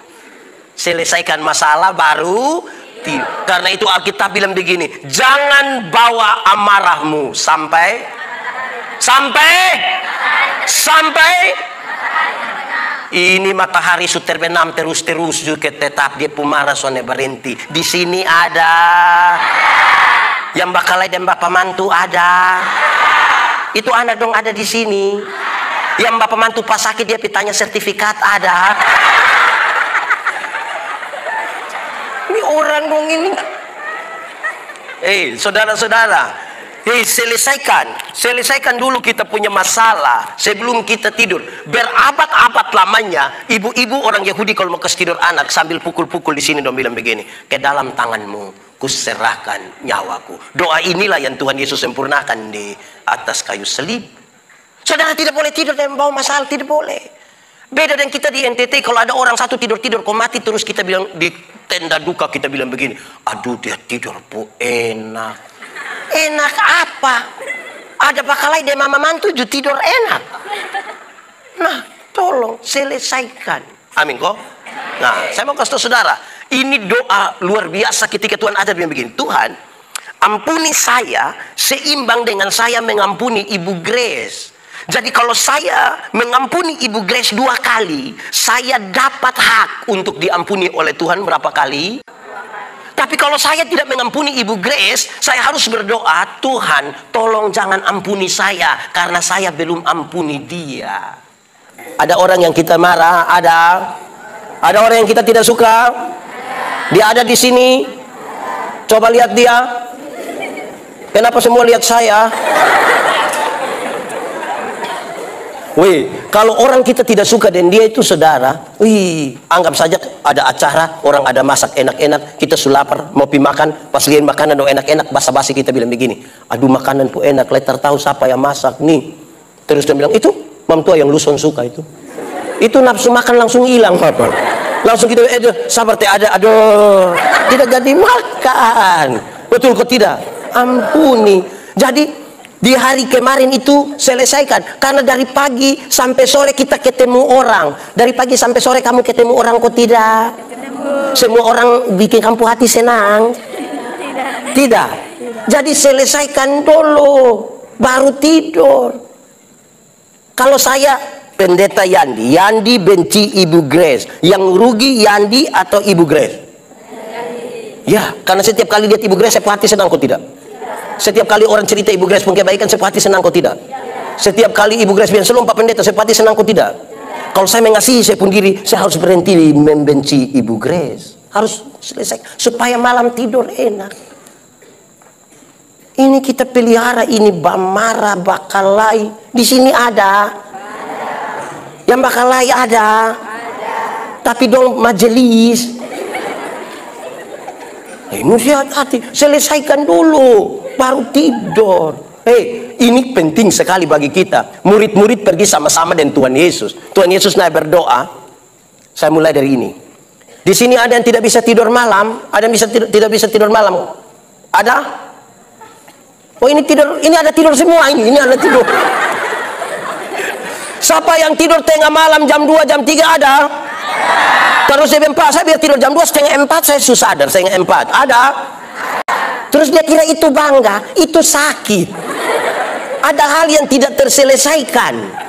Selesaikan masalah baru tidur. Karena itu Alkitab bilang begini, jangan bawa amarahmu sampai ini matahari sudah terbenam terus juga tetap dia pumarah soalnya berhenti. Di sini ada yang bakalai dan bapak mantu ada. Itu anak dong ada di sini. Yang bapak mantu pas sakit dia pitanya sertifikat ada. Ini orang dong ini. Saudara-saudara, selesaikan dulu kita punya masalah sebelum kita tidur. Berabad-abad lamanya ibu-ibu orang Yahudi kalau mau kasih tidur anak sambil pukul-pukul di sini dong bilang begini, ke dalam tanganmu kuserahkan nyawaku. Doa inilah yang Tuhan Yesus sempurnakan di atas kayu salib. Saudara tidak boleh tidur dan bawa masalah, tidak boleh. Beda dengan kita di NTT, kalau ada orang satu tidur-tidur kok mati terus kita bilang di tenda duka kita bilang begini, aduh dia tidur bu enak. Enak apa? Ada bakalai dia mama mantu juga tidur enak. Nah, tolong selesaikan. Amin kok. Nah, saya mau kasih tahu saudara, ini doa luar biasa ketika Tuhan ajar bilang begini, Tuhan, ampuni saya seimbang dengan saya mengampuni Ibu Grace. Jadi kalau saya mengampuni Ibu Grace 2 kali, saya dapat hak untuk diampuni oleh Tuhan berapa kali? Tapi kalau saya tidak mengampuni Ibu Grace, saya harus berdoa, Tuhan tolong jangan ampuni saya karena saya belum ampuni dia. Ada orang yang kita marah, ada orang yang kita tidak suka. Dia ada di sini. Coba lihat dia. Kenapa semua lihat saya? Kalau orang kita tidak suka dan dia itu saudara, anggap saja ada acara, orang ada masak enak-enak, kita lapar, mau pi makan, pas lihat makanan do enak-enak, basa-basi kita bilang begini, aduh makanan pu enak, letar tahu siapa yang masak nih. Terus dia bilang, itu Mam tua yang luson suka itu nafsu makan langsung hilang Bapak. Langsung kita sabar teh ada, aduh, tidak jadi makan. Betul kok tidak? Ampuni. Jadi di hari kemarin itu selesaikan, karena dari pagi sampai sore kita ketemu orang. Dari pagi sampai sore kamu ketemu orang kok tidak? Semua orang bikin kamu hati senang? Tidak. Jadi selesaikan dulu, baru tidur. Kalau saya pendeta Yandi benci Ibu Grace, yang rugi Yandi atau Ibu Grace? Ya, karena setiap kali lihat Ibu Grace saya hati senang kok tidak? Setiap kali orang cerita Ibu Grace pun kebaikan saya hati senang kok tidak? Setiap kali Ibu Grace bilang selom Pak Pendeta saya hati senang kok tidak? Kalau saya mengasihi saya pun diri, saya harus berhenti membenci Ibu Grace. Harus selesai supaya malam tidur enak. Ini kita pelihara ini bamara bakalai. Di sini ada. Yang bakalai ada. Tapi dong majelis. Mesti hati-hati. Selesaikan dulu baru tidur. Ini penting sekali bagi kita. Murid-murid pergi sama-sama dengan Tuhan Yesus. Tuhan Yesus naik berdoa. Saya mulai dari ini. Di sini ada yang tidak bisa tidur malam, ada yang tidak bisa tidur malam. Ada? Oh ini tidur, ini ada tidur semua ini ada tidur. Siapa yang tidur tengah malam jam 2, jam 3 ada? Terus jam 4 saya biar tidur jam 2, setengah 4 saya susah sadar, setengah 4. Ada? Terus dia kira itu bangga, itu sakit. Ada hal yang tidak terselesaikan.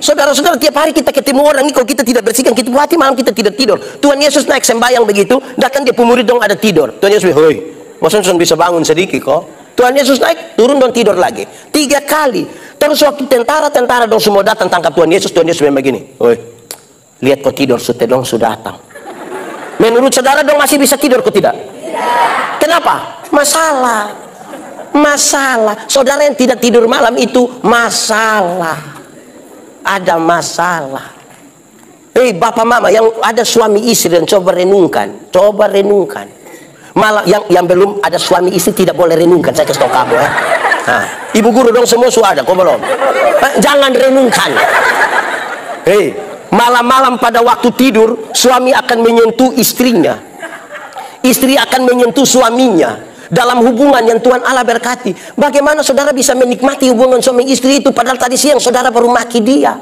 Saudara-saudara, tiap hari kita ketemu orang ini, kalau kita tidak bersihkan, kita hati malam kita tidak tidur. Tuhan Yesus naik sembahyang begitu, datang dia pemurid dong ada tidur. Tuhan Yesus bilang, hoi, maksudnya bisa bangun sedikit kok. Tuhan Yesus naik, turun dong tidur lagi. 3 kali. Terus waktu tentara dong semua datang tangkap Tuhan Yesus bilang begini, hoi, lihat kok tidur, sudah datang. Menurut saudara dong masih bisa tidur kok tidak? Kenapa? Masalah. Saudara yang tidak tidur malam itu masalah. Ada masalah. Bapak mama yang ada suami istri dan coba renungkan. Malah yang belum ada suami istri tidak boleh renungkan. Saya kasih tahu kamu ya. Nah, ibu guru dong semua sudah ada, kok belum? Jangan renungkan. Malam-malam pada waktu tidur suami akan menyentuh istrinya. Istri akan menyentuh suaminya. Dalam hubungan yang Tuhan Allah berkati, bagaimana saudara bisa menikmati hubungan suami istri itu padahal tadi siang saudara baru maki dia,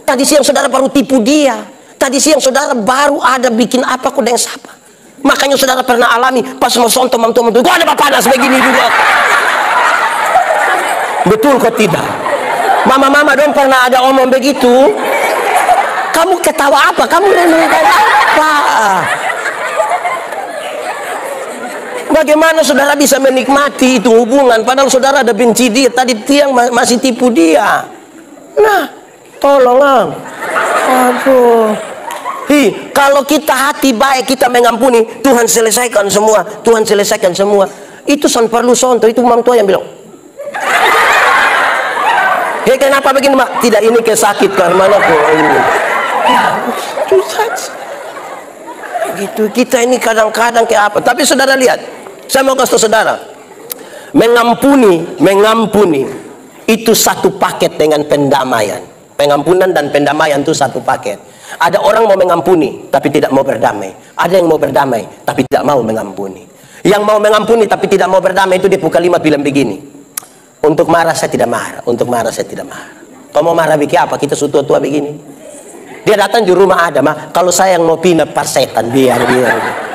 tadi siang saudara baru tipu dia, tadi siang saudara baru ada bikin apa kok dengan siapa. Makanya saudara pernah alami pas mau sonto mantu kok ada panas begini juga. Betul kok tidak? Mama dong pernah ada omong begitu. Kamu ketawa apa? Kamu renungkan apa? Bagaimana saudara bisa menikmati itu hubungan padahal saudara ada benci dia, tadi tiang masih tipu dia. Nah, tolong. Aduh. Kalau kita hati baik, kita mengampuni, Tuhan selesaikan semua. Itu son perlu sonto, itu mam tua yang bilang. Kenapa begini, Mak? Tidak, ini kesakit karena kok ini. Itu saja. Gitu, kita ini kadang-kadang kayak apa? Tapi saudara lihat, saya mau kasih tahu saudara, mengampuni itu satu paket dengan pendamaian. Pengampunan dan pendamaian itu satu paket. Ada orang mau mengampuni tapi tidak mau berdamai. Ada yang mau berdamai tapi tidak mau mengampuni. Yang mau mengampuni tapi tidak mau berdamai itu dia buka 5 bilang begini. Untuk marah saya tidak marah, untuk marah saya tidak marah. Kau mau marah bikin apa? Kita tua-tua begini. Dia datang di rumah ada, mah kalau saya yang mau pindah parsetan biar.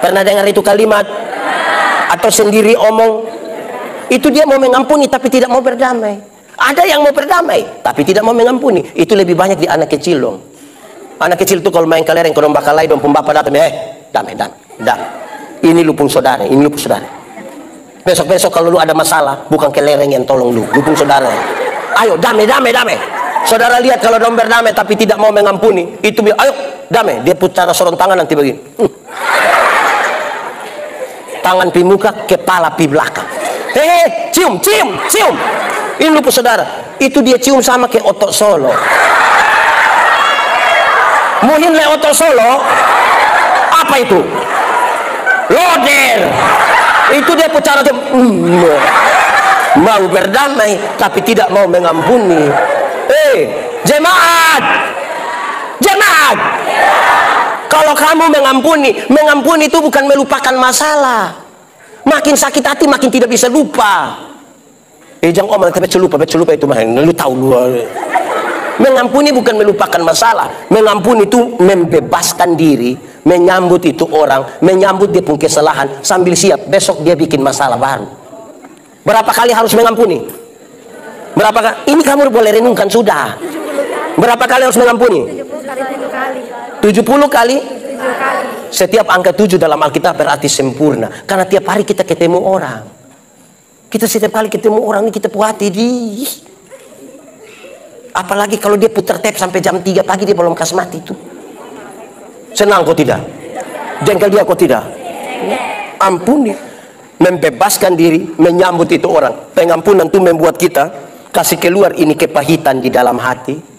Pernah dengar itu kalimat? Atau sendiri omong? Itu dia mau mengampuni tapi tidak mau berdamai. Ada yang mau berdamai tapi tidak mau mengampuni. Itu lebih banyak di anak kecil dong. Anak kecil itu kalau main kelereng kalau bakalai dong pembapa datang, damai. Ini lupung saudara, ini lupung saudara. Besok-besok kalau lu ada masalah, bukan kelereng yang tolong lu, lupung saudara. Ayo damai. Saudara lihat kalau dong berdamai tapi tidak mau mengampuni, itu ayo damai. Dia putar sorong tangan nanti begini. Tangan pi muka, kepala pi belakang. Cium. Ini lupa saudara. Itu dia cium sama kayak otot solo. Muhin le otot solo. Apa itu? Loder. Itu dia putar mau berdamai tapi tidak mau mengampuni. Jemaat. Jemaat. Kalau kamu mengampuni itu bukan melupakan masalah. Makin sakit hati makin tidak bisa lupa. Jangan omong tapi lupa itu mah lu tahu lu. Mengampuni bukan melupakan masalah. Mengampuni itu membebaskan diri, menyambut itu orang, menyambut dia pun kesalahan sambil siap besok dia bikin masalah baru. Berapa kali harus mengampuni? Berapa kali? Ini kamu boleh renungkan sudah. Berapa kali harus mengampuni? 70 kali. Setiap angka 7 dalam Alkitab berarti sempurna. Karena tiap hari kita ketemu orang. Kita setiap kali ketemu orang ini kita puati di. Apalagi kalau dia putar tape sampai jam 3 pagi dia belum kasih mati itu. Senang kok tidak? Jengkel dia kok tidak? Ampuni. Membebaskan diri, menyambut itu orang. Pengampunan itu membuat kita kasih keluar ini kepahitan di dalam hati.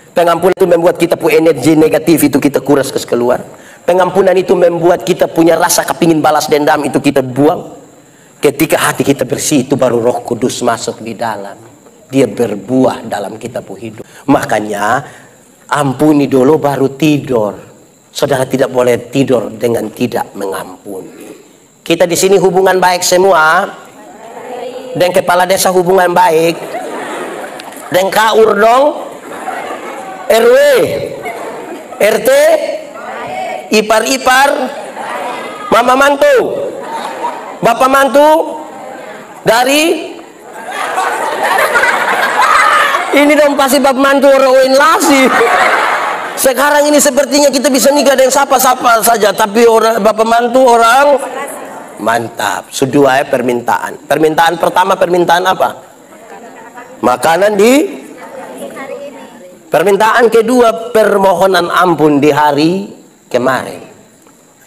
Pengampunan itu membuat kita punya energi negatif itu kita kuras keluar. Pengampunan itu membuat kita punya rasa kepingin balas dendam itu kita buang. Ketika hati kita bersih itu baru Roh Kudus masuk di dalam. Dia berbuah dalam kita punya hidup. Makanya ampuni dulu baru tidur. Saudara tidak boleh tidur dengan tidak mengampuni. Kita di sini hubungan baik semua. Dan kepala desa hubungan baik. Dan kaur dong. RW, RT, ipar-ipar, mama mantu, bapak mantu, dari ini dong pasti bapak mantu orang lasi. Sekarang ini sepertinya kita bisa nikah dengan siapa-siapa saja, tapi orang bapak mantu orang mantap. Sudah permintaan. Permintaan pertama permintaan apa? Makanan di. Permintaan kedua permohonan ampun di hari kemarin.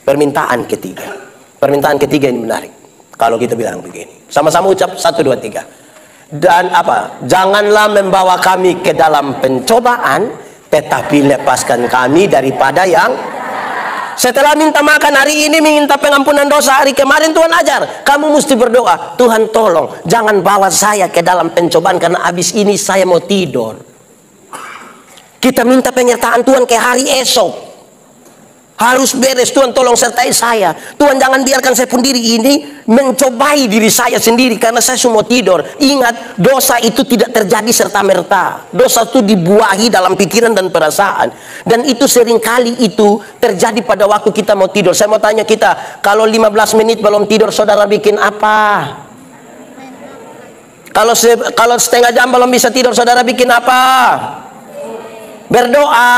Permintaan ketiga. Permintaan ketiga ini menarik. Kalau kita bilang begini. Sama-sama ucap 1, 2, 3. Dan apa? Janganlah membawa kami ke dalam pencobaan, tetapi lepaskan kami daripada yang. Setelah minta makan hari ini, minta pengampunan dosa hari kemarin, Tuhan ajar. Kamu mesti berdoa. Tuhan tolong, jangan bawa saya ke dalam pencobaan karena habis ini saya mau tidur. Kita minta penyertaan Tuhan ke hari esok. Harus beres. Tuhan tolong sertai saya. Tuhan jangan biarkan saya pun diri ini mencobai diri saya sendiri karena saya semua tidur. Ingat, dosa itu tidak terjadi serta-merta. Dosa itu dibuahi dalam pikiran dan perasaan. Dan itu seringkali itu terjadi pada waktu kita mau tidur. Saya mau tanya kita, kalau 15 menit belum tidur, saudara bikin apa? Kalau setengah jam belum bisa tidur, saudara bikin apa? Berdoa.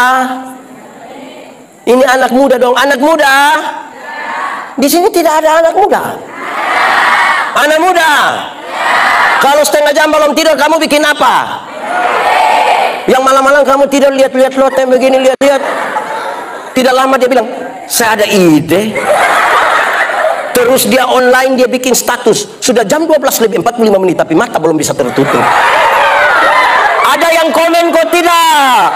Ini anak muda dong, anak muda. Di sini tidak ada anak muda. Anak muda. Kalau setengah jam belum tidur, kamu bikin apa? Yang malam-malam kamu tidur lihat-lihat lotem begini, lihat-lihat. Tidak lama dia bilang, saya ada ide. Terus dia online, dia bikin status. Sudah jam 12 lebih 45 menit, tapi mata belum bisa tertutup. Ada yang komen kok tidak?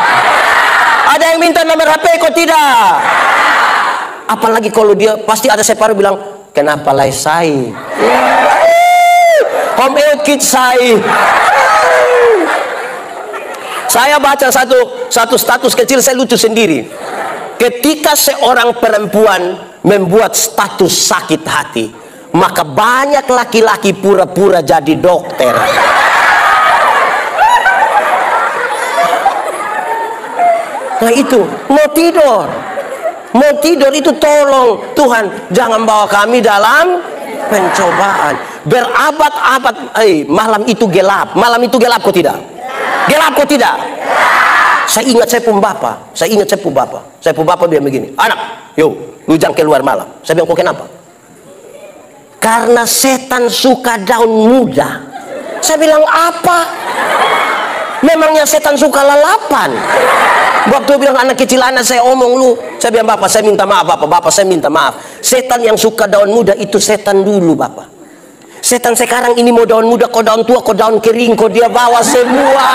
Ada yang minta nomor HP kok tidak? Apalagi kalau dia pasti ada separuh bilang, kenapa lai sai? Home kit sai. Saya baca satu status kecil, saya lucu sendiri. Ketika seorang perempuan membuat status sakit hati, maka banyak laki-laki pura-pura jadi dokter. Nah itu, mau tidur itu tolong Tuhan jangan bawa kami dalam pencobaan. Berabad-abad, malam itu gelap kok tidak? Gelap kok tidak? Saya ingat saya pun bapak. Saya pun bapak bilang begini, anak, yuk, lu jangan keluar malam. Saya bilang, kok kenapa? Karena setan suka daun muda. Saya bilang, apa? Memangnya setan suka lalapan? Waktu bilang anak kecil, anak saya omong lu. Saya bilang, bapak saya minta maaf, bapak saya minta maaf. Setan yang suka daun muda itu setan dulu, bapak. Setan sekarang ini mau daun muda, kok daun tua, kok daun kering, kok dia bawa semua.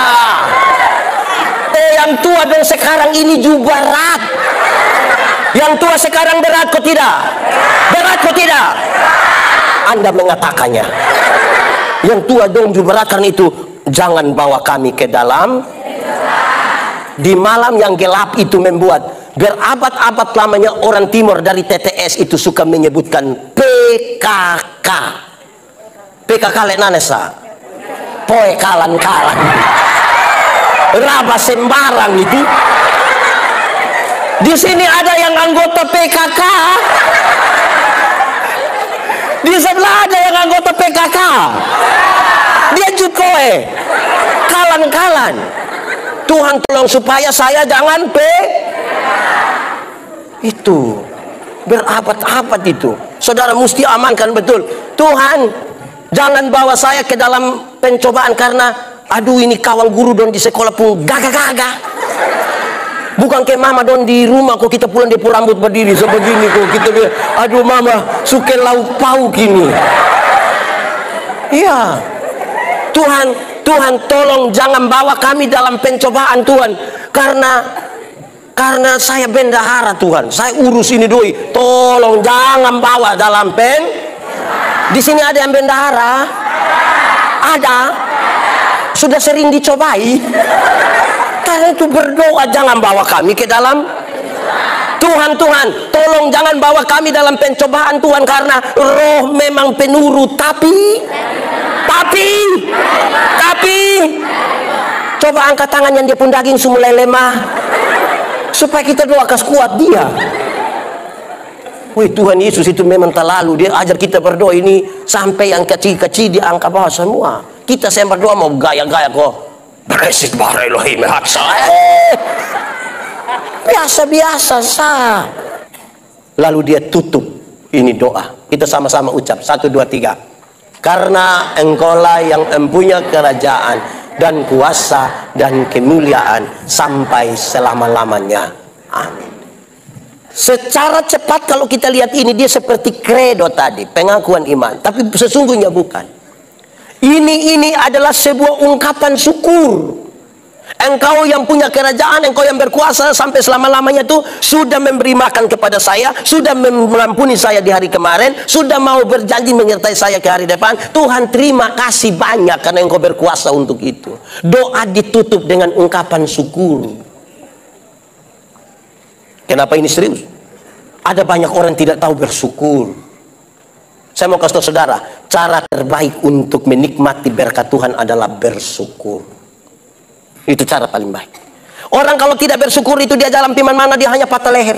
Yang tua dan sekarang ini juga berat. Yang tua sekarang berat kok tidak? Berat kok tidak? Anda mengatakannya. Yang tua dong juga berat, karena itu jangan bawa kami ke dalam Di malam yang gelap itu membuat berabad-abad lamanya orang timur dari TTS itu suka menyebutkan PKK. PKK lek nanesa. Poe kalan-kalan. Raba sembarang itu. Di sini ada yang anggota PKK. Di sebelah ada yang anggota PKK. Dia jukoe. Kalan-kalan. Tuhan tolong supaya saya jangan itu berabad-abad itu. Saudara mesti amankan betul. Tuhan jangan bawa saya ke dalam pencobaan karena aduh ini kawan guru don di sekolah pun gagah-gagah. Bukan kayak mama don di rumah kok kita pulang dia pun rambut berdiri sebegini kok kita bilang aduh mama suka lauk pauk ini. Iya. Tuhan tolong jangan bawa kami dalam pencobaan Tuhan karena saya bendahara Tuhan, saya urus ini doi, tolong jangan bawa dalam di sini ada yang bendahara, ada, sudah sering dicobai, karena itu berdoa jangan bawa kami ke dalam Tuhan, tolong jangan bawa kami dalam pencobaan Tuhan karena roh memang penurut tapi coba angkat tangan yang dia pun daging semulai lemah supaya kita doa kas kuat dia. Wih Tuhan Yesus itu memang terlalu, dia ajar kita berdoa ini sampai yang kecil-kecil dia angkat bawah semua. Kita saya berdoa mau gaya-gaya kok beresik bara Elohim haksa biasa-biasa sah. Lalu dia tutup ini doa, kita sama-sama ucap 1, 2, 3. Karena engkaulah yang mempunyai kerajaan dan kuasa dan kemuliaan sampai selama-lamanya. Amin. Secara cepat kalau kita lihat ini dia seperti kredo tadi, pengakuan iman, tapi sesungguhnya bukan. Ini adalah sebuah ungkapan syukur. Engkau yang punya kerajaan, engkau yang berkuasa sampai selama-lamanya itu sudah memberi makan kepada saya, sudah mengampuni saya di hari kemarin, sudah mau berjanji menyertai saya ke hari depan. Tuhan terima kasih banyak karena engkau berkuasa untuk itu. Doa ditutup dengan ungkapan syukur. Kenapa ini serius? Ada banyak orang tidak tahu bersyukur. Saya mau kasih tahu saudara, cara terbaik untuk menikmati berkat Tuhan adalah bersyukur. Itu cara paling baik. Orang kalau tidak bersyukur itu dia jalan piman mana dia hanya patah leher.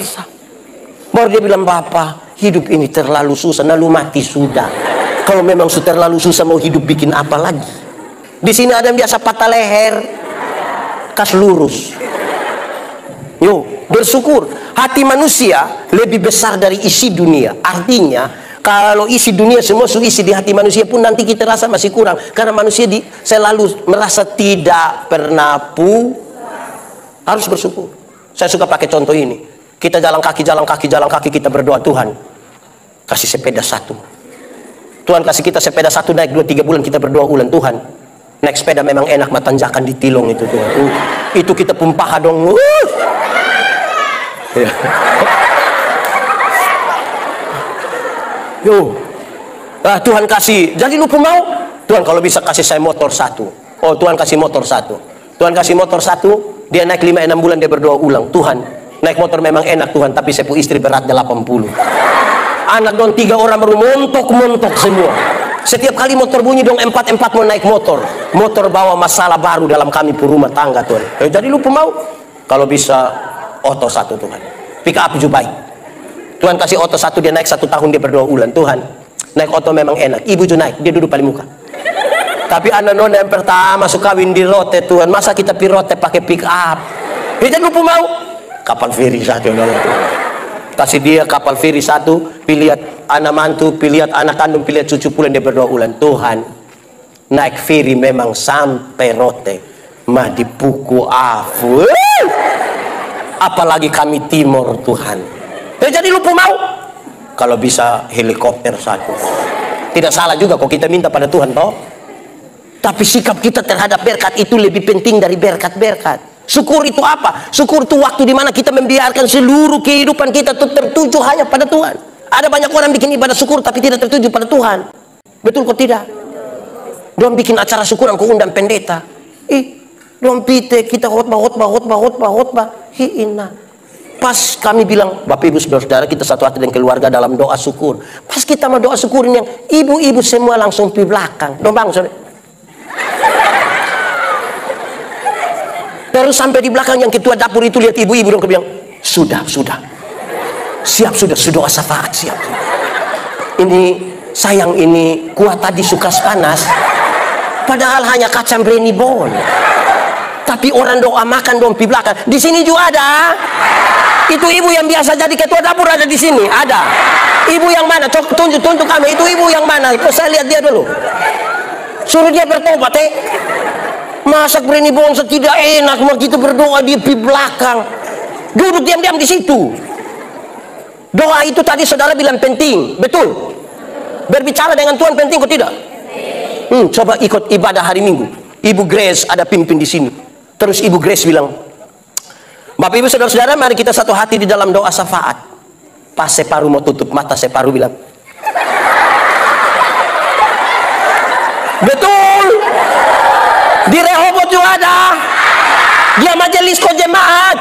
Baru dia bilang, Bapak, hidup ini terlalu susah, lalu mati sudah. Kalau memang sudah terlalu susah mau hidup bikin apa lagi? Di sini ada yang biasa patah leher, kas lurus. Yo, bersyukur. Hati manusia lebih besar dari isi dunia. Artinya kalau isi dunia semua isi di hati manusia pun nanti kita rasa masih kurang. Karena manusia selalu merasa tidak pernah harus bersyukur. Saya suka pakai contoh ini. Kita jalan kaki kita berdoa, Tuhan kasih sepeda 1. Tuhan kasih kita sepeda 1 naik 2-3 bulan kita berdoa ulang, Tuhan naik sepeda memang enak matanjakan di tilong itu Tuhan. Itu kita pumpah dong. Yo, Tuhan kasih, jadi lu pun mau? Tuhan kalau bisa kasih saya motor 1. Oh Tuhan kasih motor 1. Tuhan kasih motor 1, dia naik 5-6 bulan dia berdoa ulang, Tuhan naik motor memang enak Tuhan, tapi saya punya istri beratnya 80. Anak dong 3 orang baru montok semua. Setiap kali motor bunyi dong 4 mau naik motor. Motor bawa masalah baru dalam kami pun rumah tangga Tuhan. Jadi lu pun mau? Kalau bisa oto 1 Tuhan. Pick up juga baik. Tuhan kasih oto 1 dia naik 1 tahun dia berdoa ulang, Tuhan naik oto memang enak. Ibu juga naik, dia duduk paling muka. Tapi anak nona yang pertama suka kawin di rote Tuhan, masa kita pirote pakai pick up? Jadi lu pun mau? Kapal feri 1 kasih dia kapal feri 1, pilihat anak mantu, pilihat anak kandung, pilihat cucu pulang dia berdoa ulang, Tuhan naik feri memang sampai rote mah dipuku afu. Apalagi kami timur Tuhan. Jadi lu pun mau? Kalau bisa helikopter 1. Tidak salah juga kok kita minta pada Tuhan toh. Tapi sikap kita terhadap berkat itu lebih penting dari berkat-berkat. Syukur itu apa? Syukur itu waktu dimana kita membiarkan seluruh kehidupan kita tertuju hanya pada Tuhan. Ada banyak orang bikin ibadah syukur tapi tidak tertuju pada Tuhan. Betul kok tidak? Dia bikin acara syukuran kok undang pendeta. Dong pite kita khotbah hiina. Pas kami bilang, Bapak Ibu Saudara-saudara, kita satu hati dan keluarga dalam doa syukur. Pas kita mau doa syukurin yang ibu-ibu semua langsung di belakang. Dong bang, sorry. Terus sampai di belakang yang ketua dapur itu lihat ibu-ibu dong, bilang, sudah. Siap sudah syafaat siap. Ini sayang ini kuah tadi suka panas. Padahal hanya kacang breni bon. Tapi orang doa makan dong di belakang. Di sini juga ada. Itu ibu yang biasa jadi ketua dapur ada di sini, ada. Ibu yang mana? Tunjuk kami. Itu ibu yang mana? Saya lihat dia dulu. Suruh dia bertobat, Masak breni bon tidak enak, mau kita berdoa di belakang. Duduk diam-diam di situ. Doa itu tadi saudara bilang penting, betul? Berbicara dengan Tuhan penting kok tidak? Coba ikut ibadah hari Minggu. Ibu Grace ada pimpin di sini. Terus Ibu Grace bilang, Bapak Ibu Saudara-saudara, mari kita satu hati di dalam doa syafaat. Pas separuh mau tutup mata, separuh bilang, betul. Di Rehoboth juga ada. Dia majelis jemaat.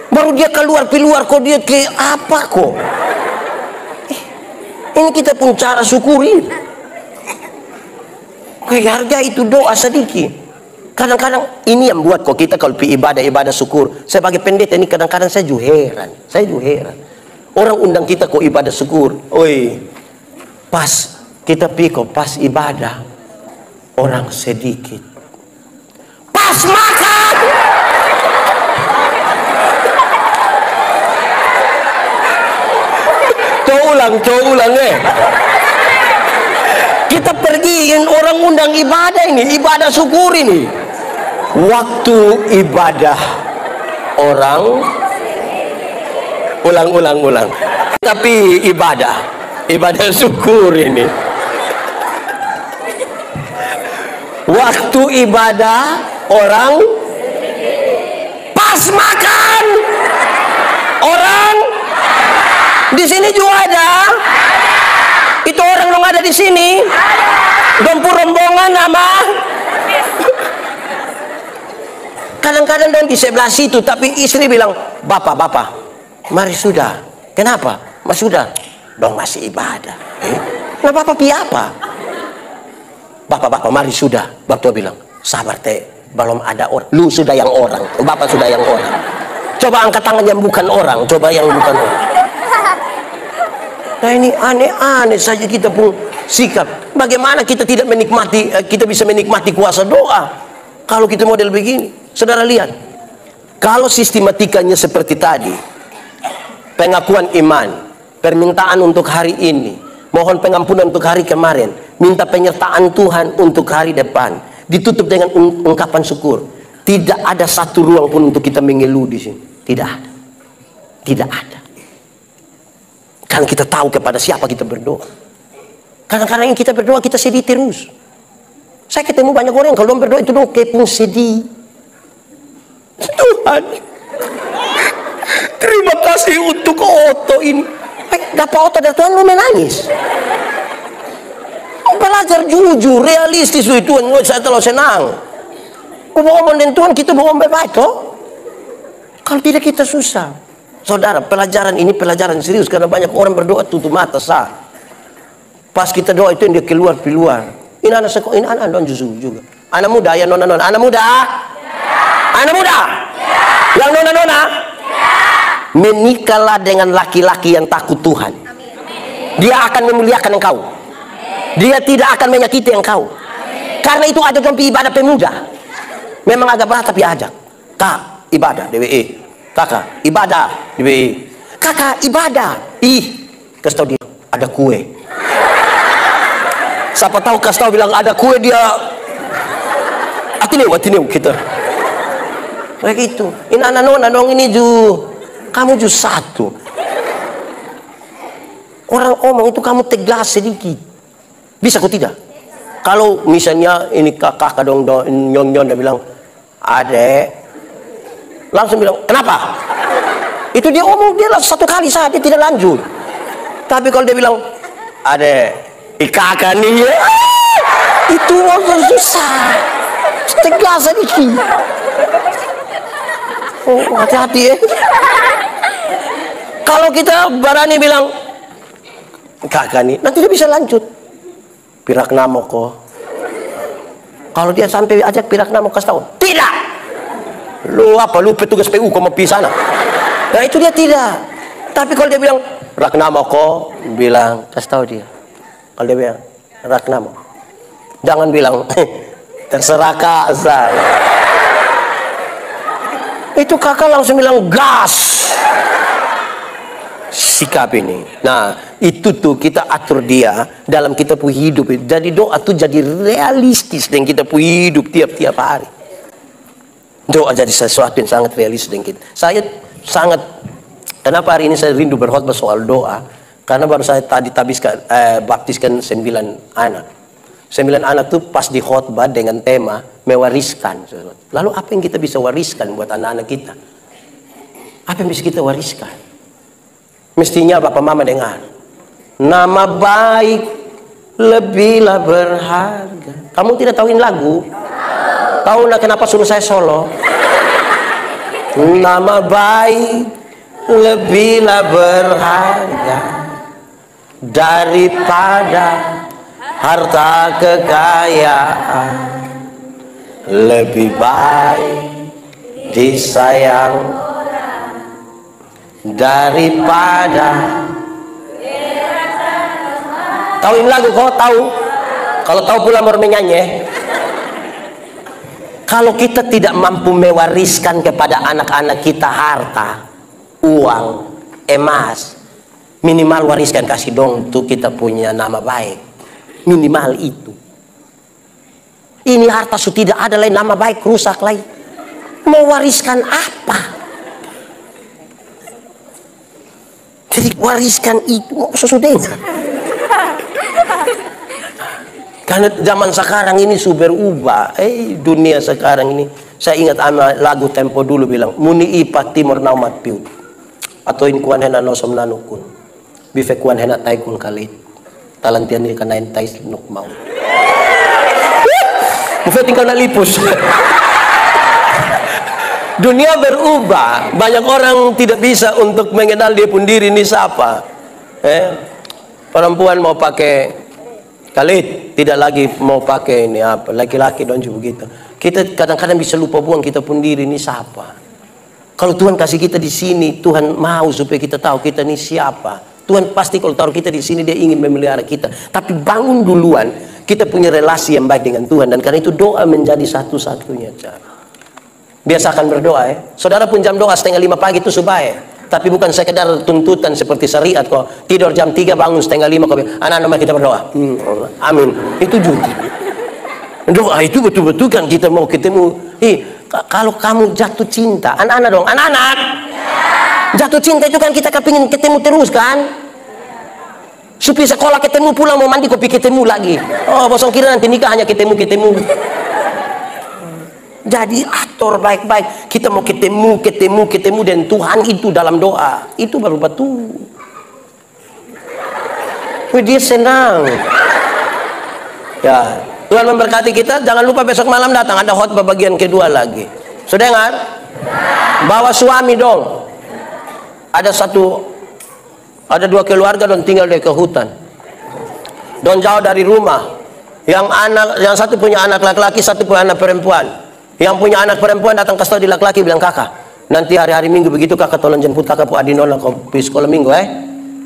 Baru dia keluar kok dia ke apa kok? Ini kita pun cara syukuri. Harga itu doa sedikit. Kadang-kadang ini yang buat kok kita kalau ibadah syukur. Sebagai pendeta ini kadang-kadang saya juga heran. Orang undang kita kok ibadah syukur. Oi, pas kita pas ibadah orang sedikit. Pas makan. Coba ulang Kita pergiin orang undang ibadah ini, ibadah syukur ini. Waktu ibadah orang ulang. Tapi ibadah syukur ini. Waktu ibadah orang pas makan orang di sini juga ada. Itu orang yang ada di sini. Dompur rombongan nama. Kadang-kadang dong di sebelah situ, tapi istri bilang, Bapak, mari sudah. Kenapa? Mas sudah. Dong masih ibadah. Nah Bapak apa? Bapak, mari sudah. Bapak bilang, sabar belum ada orang. Lu sudah yang orang. Bapak sudah yang orang. Coba angkat tangan yang bukan orang. Nah ini aneh-aneh saja kita pun sikap. Bagaimana kita tidak menikmati, kita bisa menikmati kuasa doa kalau kita model begini. Saudara lihat, kalau sistematikanya seperti tadi, pengakuan iman, permintaan untuk hari ini, mohon pengampunan untuk hari kemarin, minta penyertaan Tuhan untuk hari depan, ditutup dengan ungkapan syukur. Tidak ada satu ruang pun untuk kita mengeluh di sini. Tidak ada. Karena kita tahu kepada siapa kita berdoa. Kadang-kadang kita berdoa kita sedih terus. Saya ketemu banyak orang kalau berdoa itu dong kepung sedih. Tuhan, terima kasih untuk Oto ini. Dapat Oto dari Tuhan lu menangis. Belajar jujur, realistis itu Tuhan. Saya terlalu senang. Ngomong dengan Tuhan kita bohong bebas toh. Kalau tidak kita susah. Saudara, pelajaran ini pelajaran serius karena banyak orang berdoa tutup mata sah. Pas kita doa itu dia keluar. Ini anak sekolah, ini anak don juga. Anak muda ya nona. Anak muda. Yang nona. Menikahlah dengan laki-laki yang takut Tuhan. Dia akan memuliakan engkau. Dia tidak akan menyakiti engkau. Karena itu ada dalam ibadah pemuda. Memang agak berat tapi ajak. Kak, ibadah DWE. Kakak, ibadah DWE. Kakak, ibadah. Kasih tahu dia ada kue. Siapa tahu kasih tahu bilang ada kue dia. Atineu kita. Begitu. Ini anak nona dong ini kamu satu. Orang omong itu kamu tegas sedikit. Bisa kok tidak? Kalau misalnya ini kakak dong nyon dia bilang, adek, langsung bilang, kenapa? Itu dia omong dia satu kali saja tidak lanjut. Tapi kalau dia bilang, adek, kakak nih ya. Itu orang susah. Tegas sedikit. Oh, hati-hati ya. Kalau kita berani bilang, kakak nih, nanti dia bisa lanjut. Pirak namo kok. Kalau dia sampai ajak pirak namo kasih tahu, tidak. Lu apa? Lu petugas PU kok mau pergi sana? Nah itu dia tidak. Tapi kalau dia bilang rak namo kok, bilang kasih tahu dia. Kalau dia bilang rak namo, jangan bilang terserah kak. Itu kakak langsung bilang gas. Sikap ini. Nah, itu tuh kita atur dia dalam kita punya hidup. Jadi doa tuh jadi realistis dan kita punya hidup tiap-tiap hari. Doa jadi sesuatu yang sangat realistis dengan kita. Saya sangat, kenapa hari ini saya rindu berkhotbah soal doa? Karena baru saya tadi baptiskan 9 anak. 9 anak tuh pas di khotbah dengan tema mewariskan. Lalu apa yang kita bisa wariskan buat anak-anak kita? Apa yang bisa kita wariskan? Mestinya Bapak Mama dengar. Nama baik lebihlah berharga. Kamu tidak tahuin lagu? Tahu nak kenapa suruh saya solo? Nama baik lebihlah berharga daripada harta kekayaan. Lebih baik disayang daripada. Tahuin lagu kau tahu? Kalau tahu pula mau menyanyi. Kalau kita tidak mampu mewariskan kepada anak-anak kita harta, uang, emas, minimal wariskan kasih dong tuh kita punya nama baik. Minimal itu. Ini harta sudah tidak ada lain, nama baik rusak lagi. Mau wariskan apa? Jadi wariskan itu sesudahnya. Karena zaman sekarang ini super ubah. Dunia sekarang ini. Saya ingat lagu tempo dulu bilang, muni ipat timur naumat piu. Atau in kuan hena nosom nanukun. Bife kuan hena taikun kalit. Talantian ni kanain tais nuk mau. Bufe tinggal nalipus. Dunia berubah. Banyak orang tidak bisa untuk mengenal dia pun diri ini siapa. Perempuan mau pakai kalit, tidak lagi mau pakai ini apa. Laki-laki dong juga begitu. Kita kadang-kadang bisa lupa buang kita pun diri ini siapa. Kalau Tuhan kasih kita di sini, Tuhan mau supaya kita tahu kita ini siapa. Tuhan pasti kalau taruh kita di sini dia ingin memelihara kita. Tapi bangun duluan kita punya relasi yang baik dengan Tuhan, dan karena itu doa menjadi satu-satunya cara. Biasakan berdoa ya. Saudara pun jam doa 4:30 pagi itu supaya. Tapi bukan sekedar tuntutan seperti syariat kok. Tidur jam 3 bangun 4:30 kok. Anak-anak mari kita berdoa. Amin. Itu juga. Doa itu betul-betul kan kita mau ketemu. Kalau kamu jatuh cinta, anak-anak dong, anak-anak. Jatuh cinta itu kan kita kepingin ketemu terus kan? Supaya sekolah ketemu, pulang mau mandi kopi ketemu lagi. Oh, bosong kira nanti nikah hanya ketemu. Jadi atur baik-baik. Kita mau ketemu dan Tuhan itu dalam doa. Itu baru betul. Dia senang. Ya, Tuhan memberkati kita. Jangan lupa besok malam datang ada khotbah bagian kedua lagi. Sudah dengar? Bawa suami dong. Ada 2 keluarga dong tinggal di ke hutan. Don jauh dari rumah. Yang satu punya anak laki-laki, satu punya anak perempuan. Yang punya anak perempuan datang ke sekolah di laki-laki bilang, kakak nanti hari-hari Minggu begitu kakak tolong jemput kakak pu adinola ke sekolah Minggu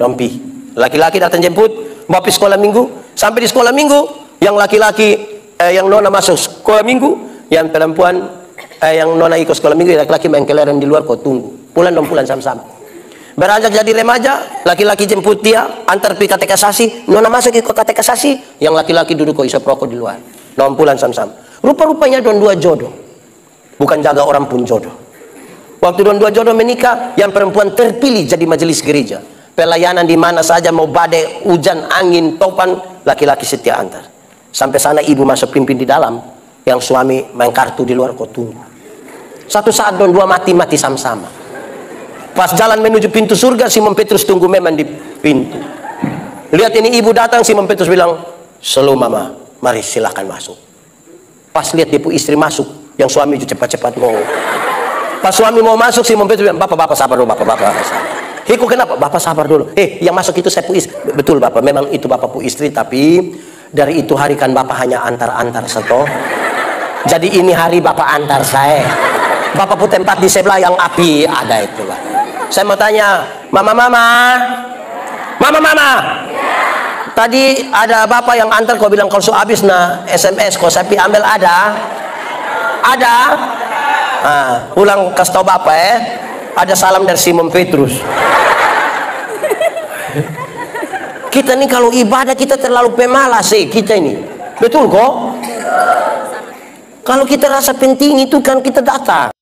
dompi. Laki-laki datang jemput bawa pergi sekolah Minggu. Sampai di sekolah Minggu yang laki-laki yang nona masuk sekolah Minggu, yang perempuan yang nona ikut sekolah Minggu, laki-laki main kelereng di luar kau tunggu pulang sama-sama. Beranjak jadi remaja, laki-laki jemput dia antar pergi katekisasi, nona masuk ikut katekisasi, yang laki-laki duduk kau isap rokok di luar, nona pulang sama-sama. Rupa-rupanya don 2 jodoh. Bukan jaga orang pun jodoh. Waktu don 2 jodoh menikah, yang perempuan terpilih jadi majelis gereja. Pelayanan di mana saja, mau badai, hujan, angin, topan, laki-laki setia antar. Sampai sana ibu masuk pimpin di dalam, yang suami main kartu di luar kau tunggu. Satu saat don 2 mati sama-sama. Pas jalan menuju pintu surga, Simon Petrus tunggu memang di pintu. Lihat ini ibu datang, Simon Petrus bilang, "Shalom mama." Mari silakan masuk. Pas lihat dia istri masuk, yang suami itu cepat-cepat mau. Pas suami mau masuk, Simon Petrus bilang, bapak sabar dulu, bapak sabar. Hiku kenapa? Bapak sabar dulu. Yang masuk itu saya istri. Betul bapak, memang itu bapakku istri, tapi dari itu hari kan bapak hanya antar-antar seto. Jadi ini hari bapak antar saya. Bapak pun tempat di sebelah yang api ada itulah. Saya mau tanya, mama. Tadi ada bapak yang antar, kau bilang kalau habis na SMS, kau sapi ambil ada. Ulang kasih tau bapak ada salam dari Simon Petrus. Kita nih kalau ibadah kita terlalu pemalas kita ini. Betul kok? Kalau kita rasa penting itu kan kita datang.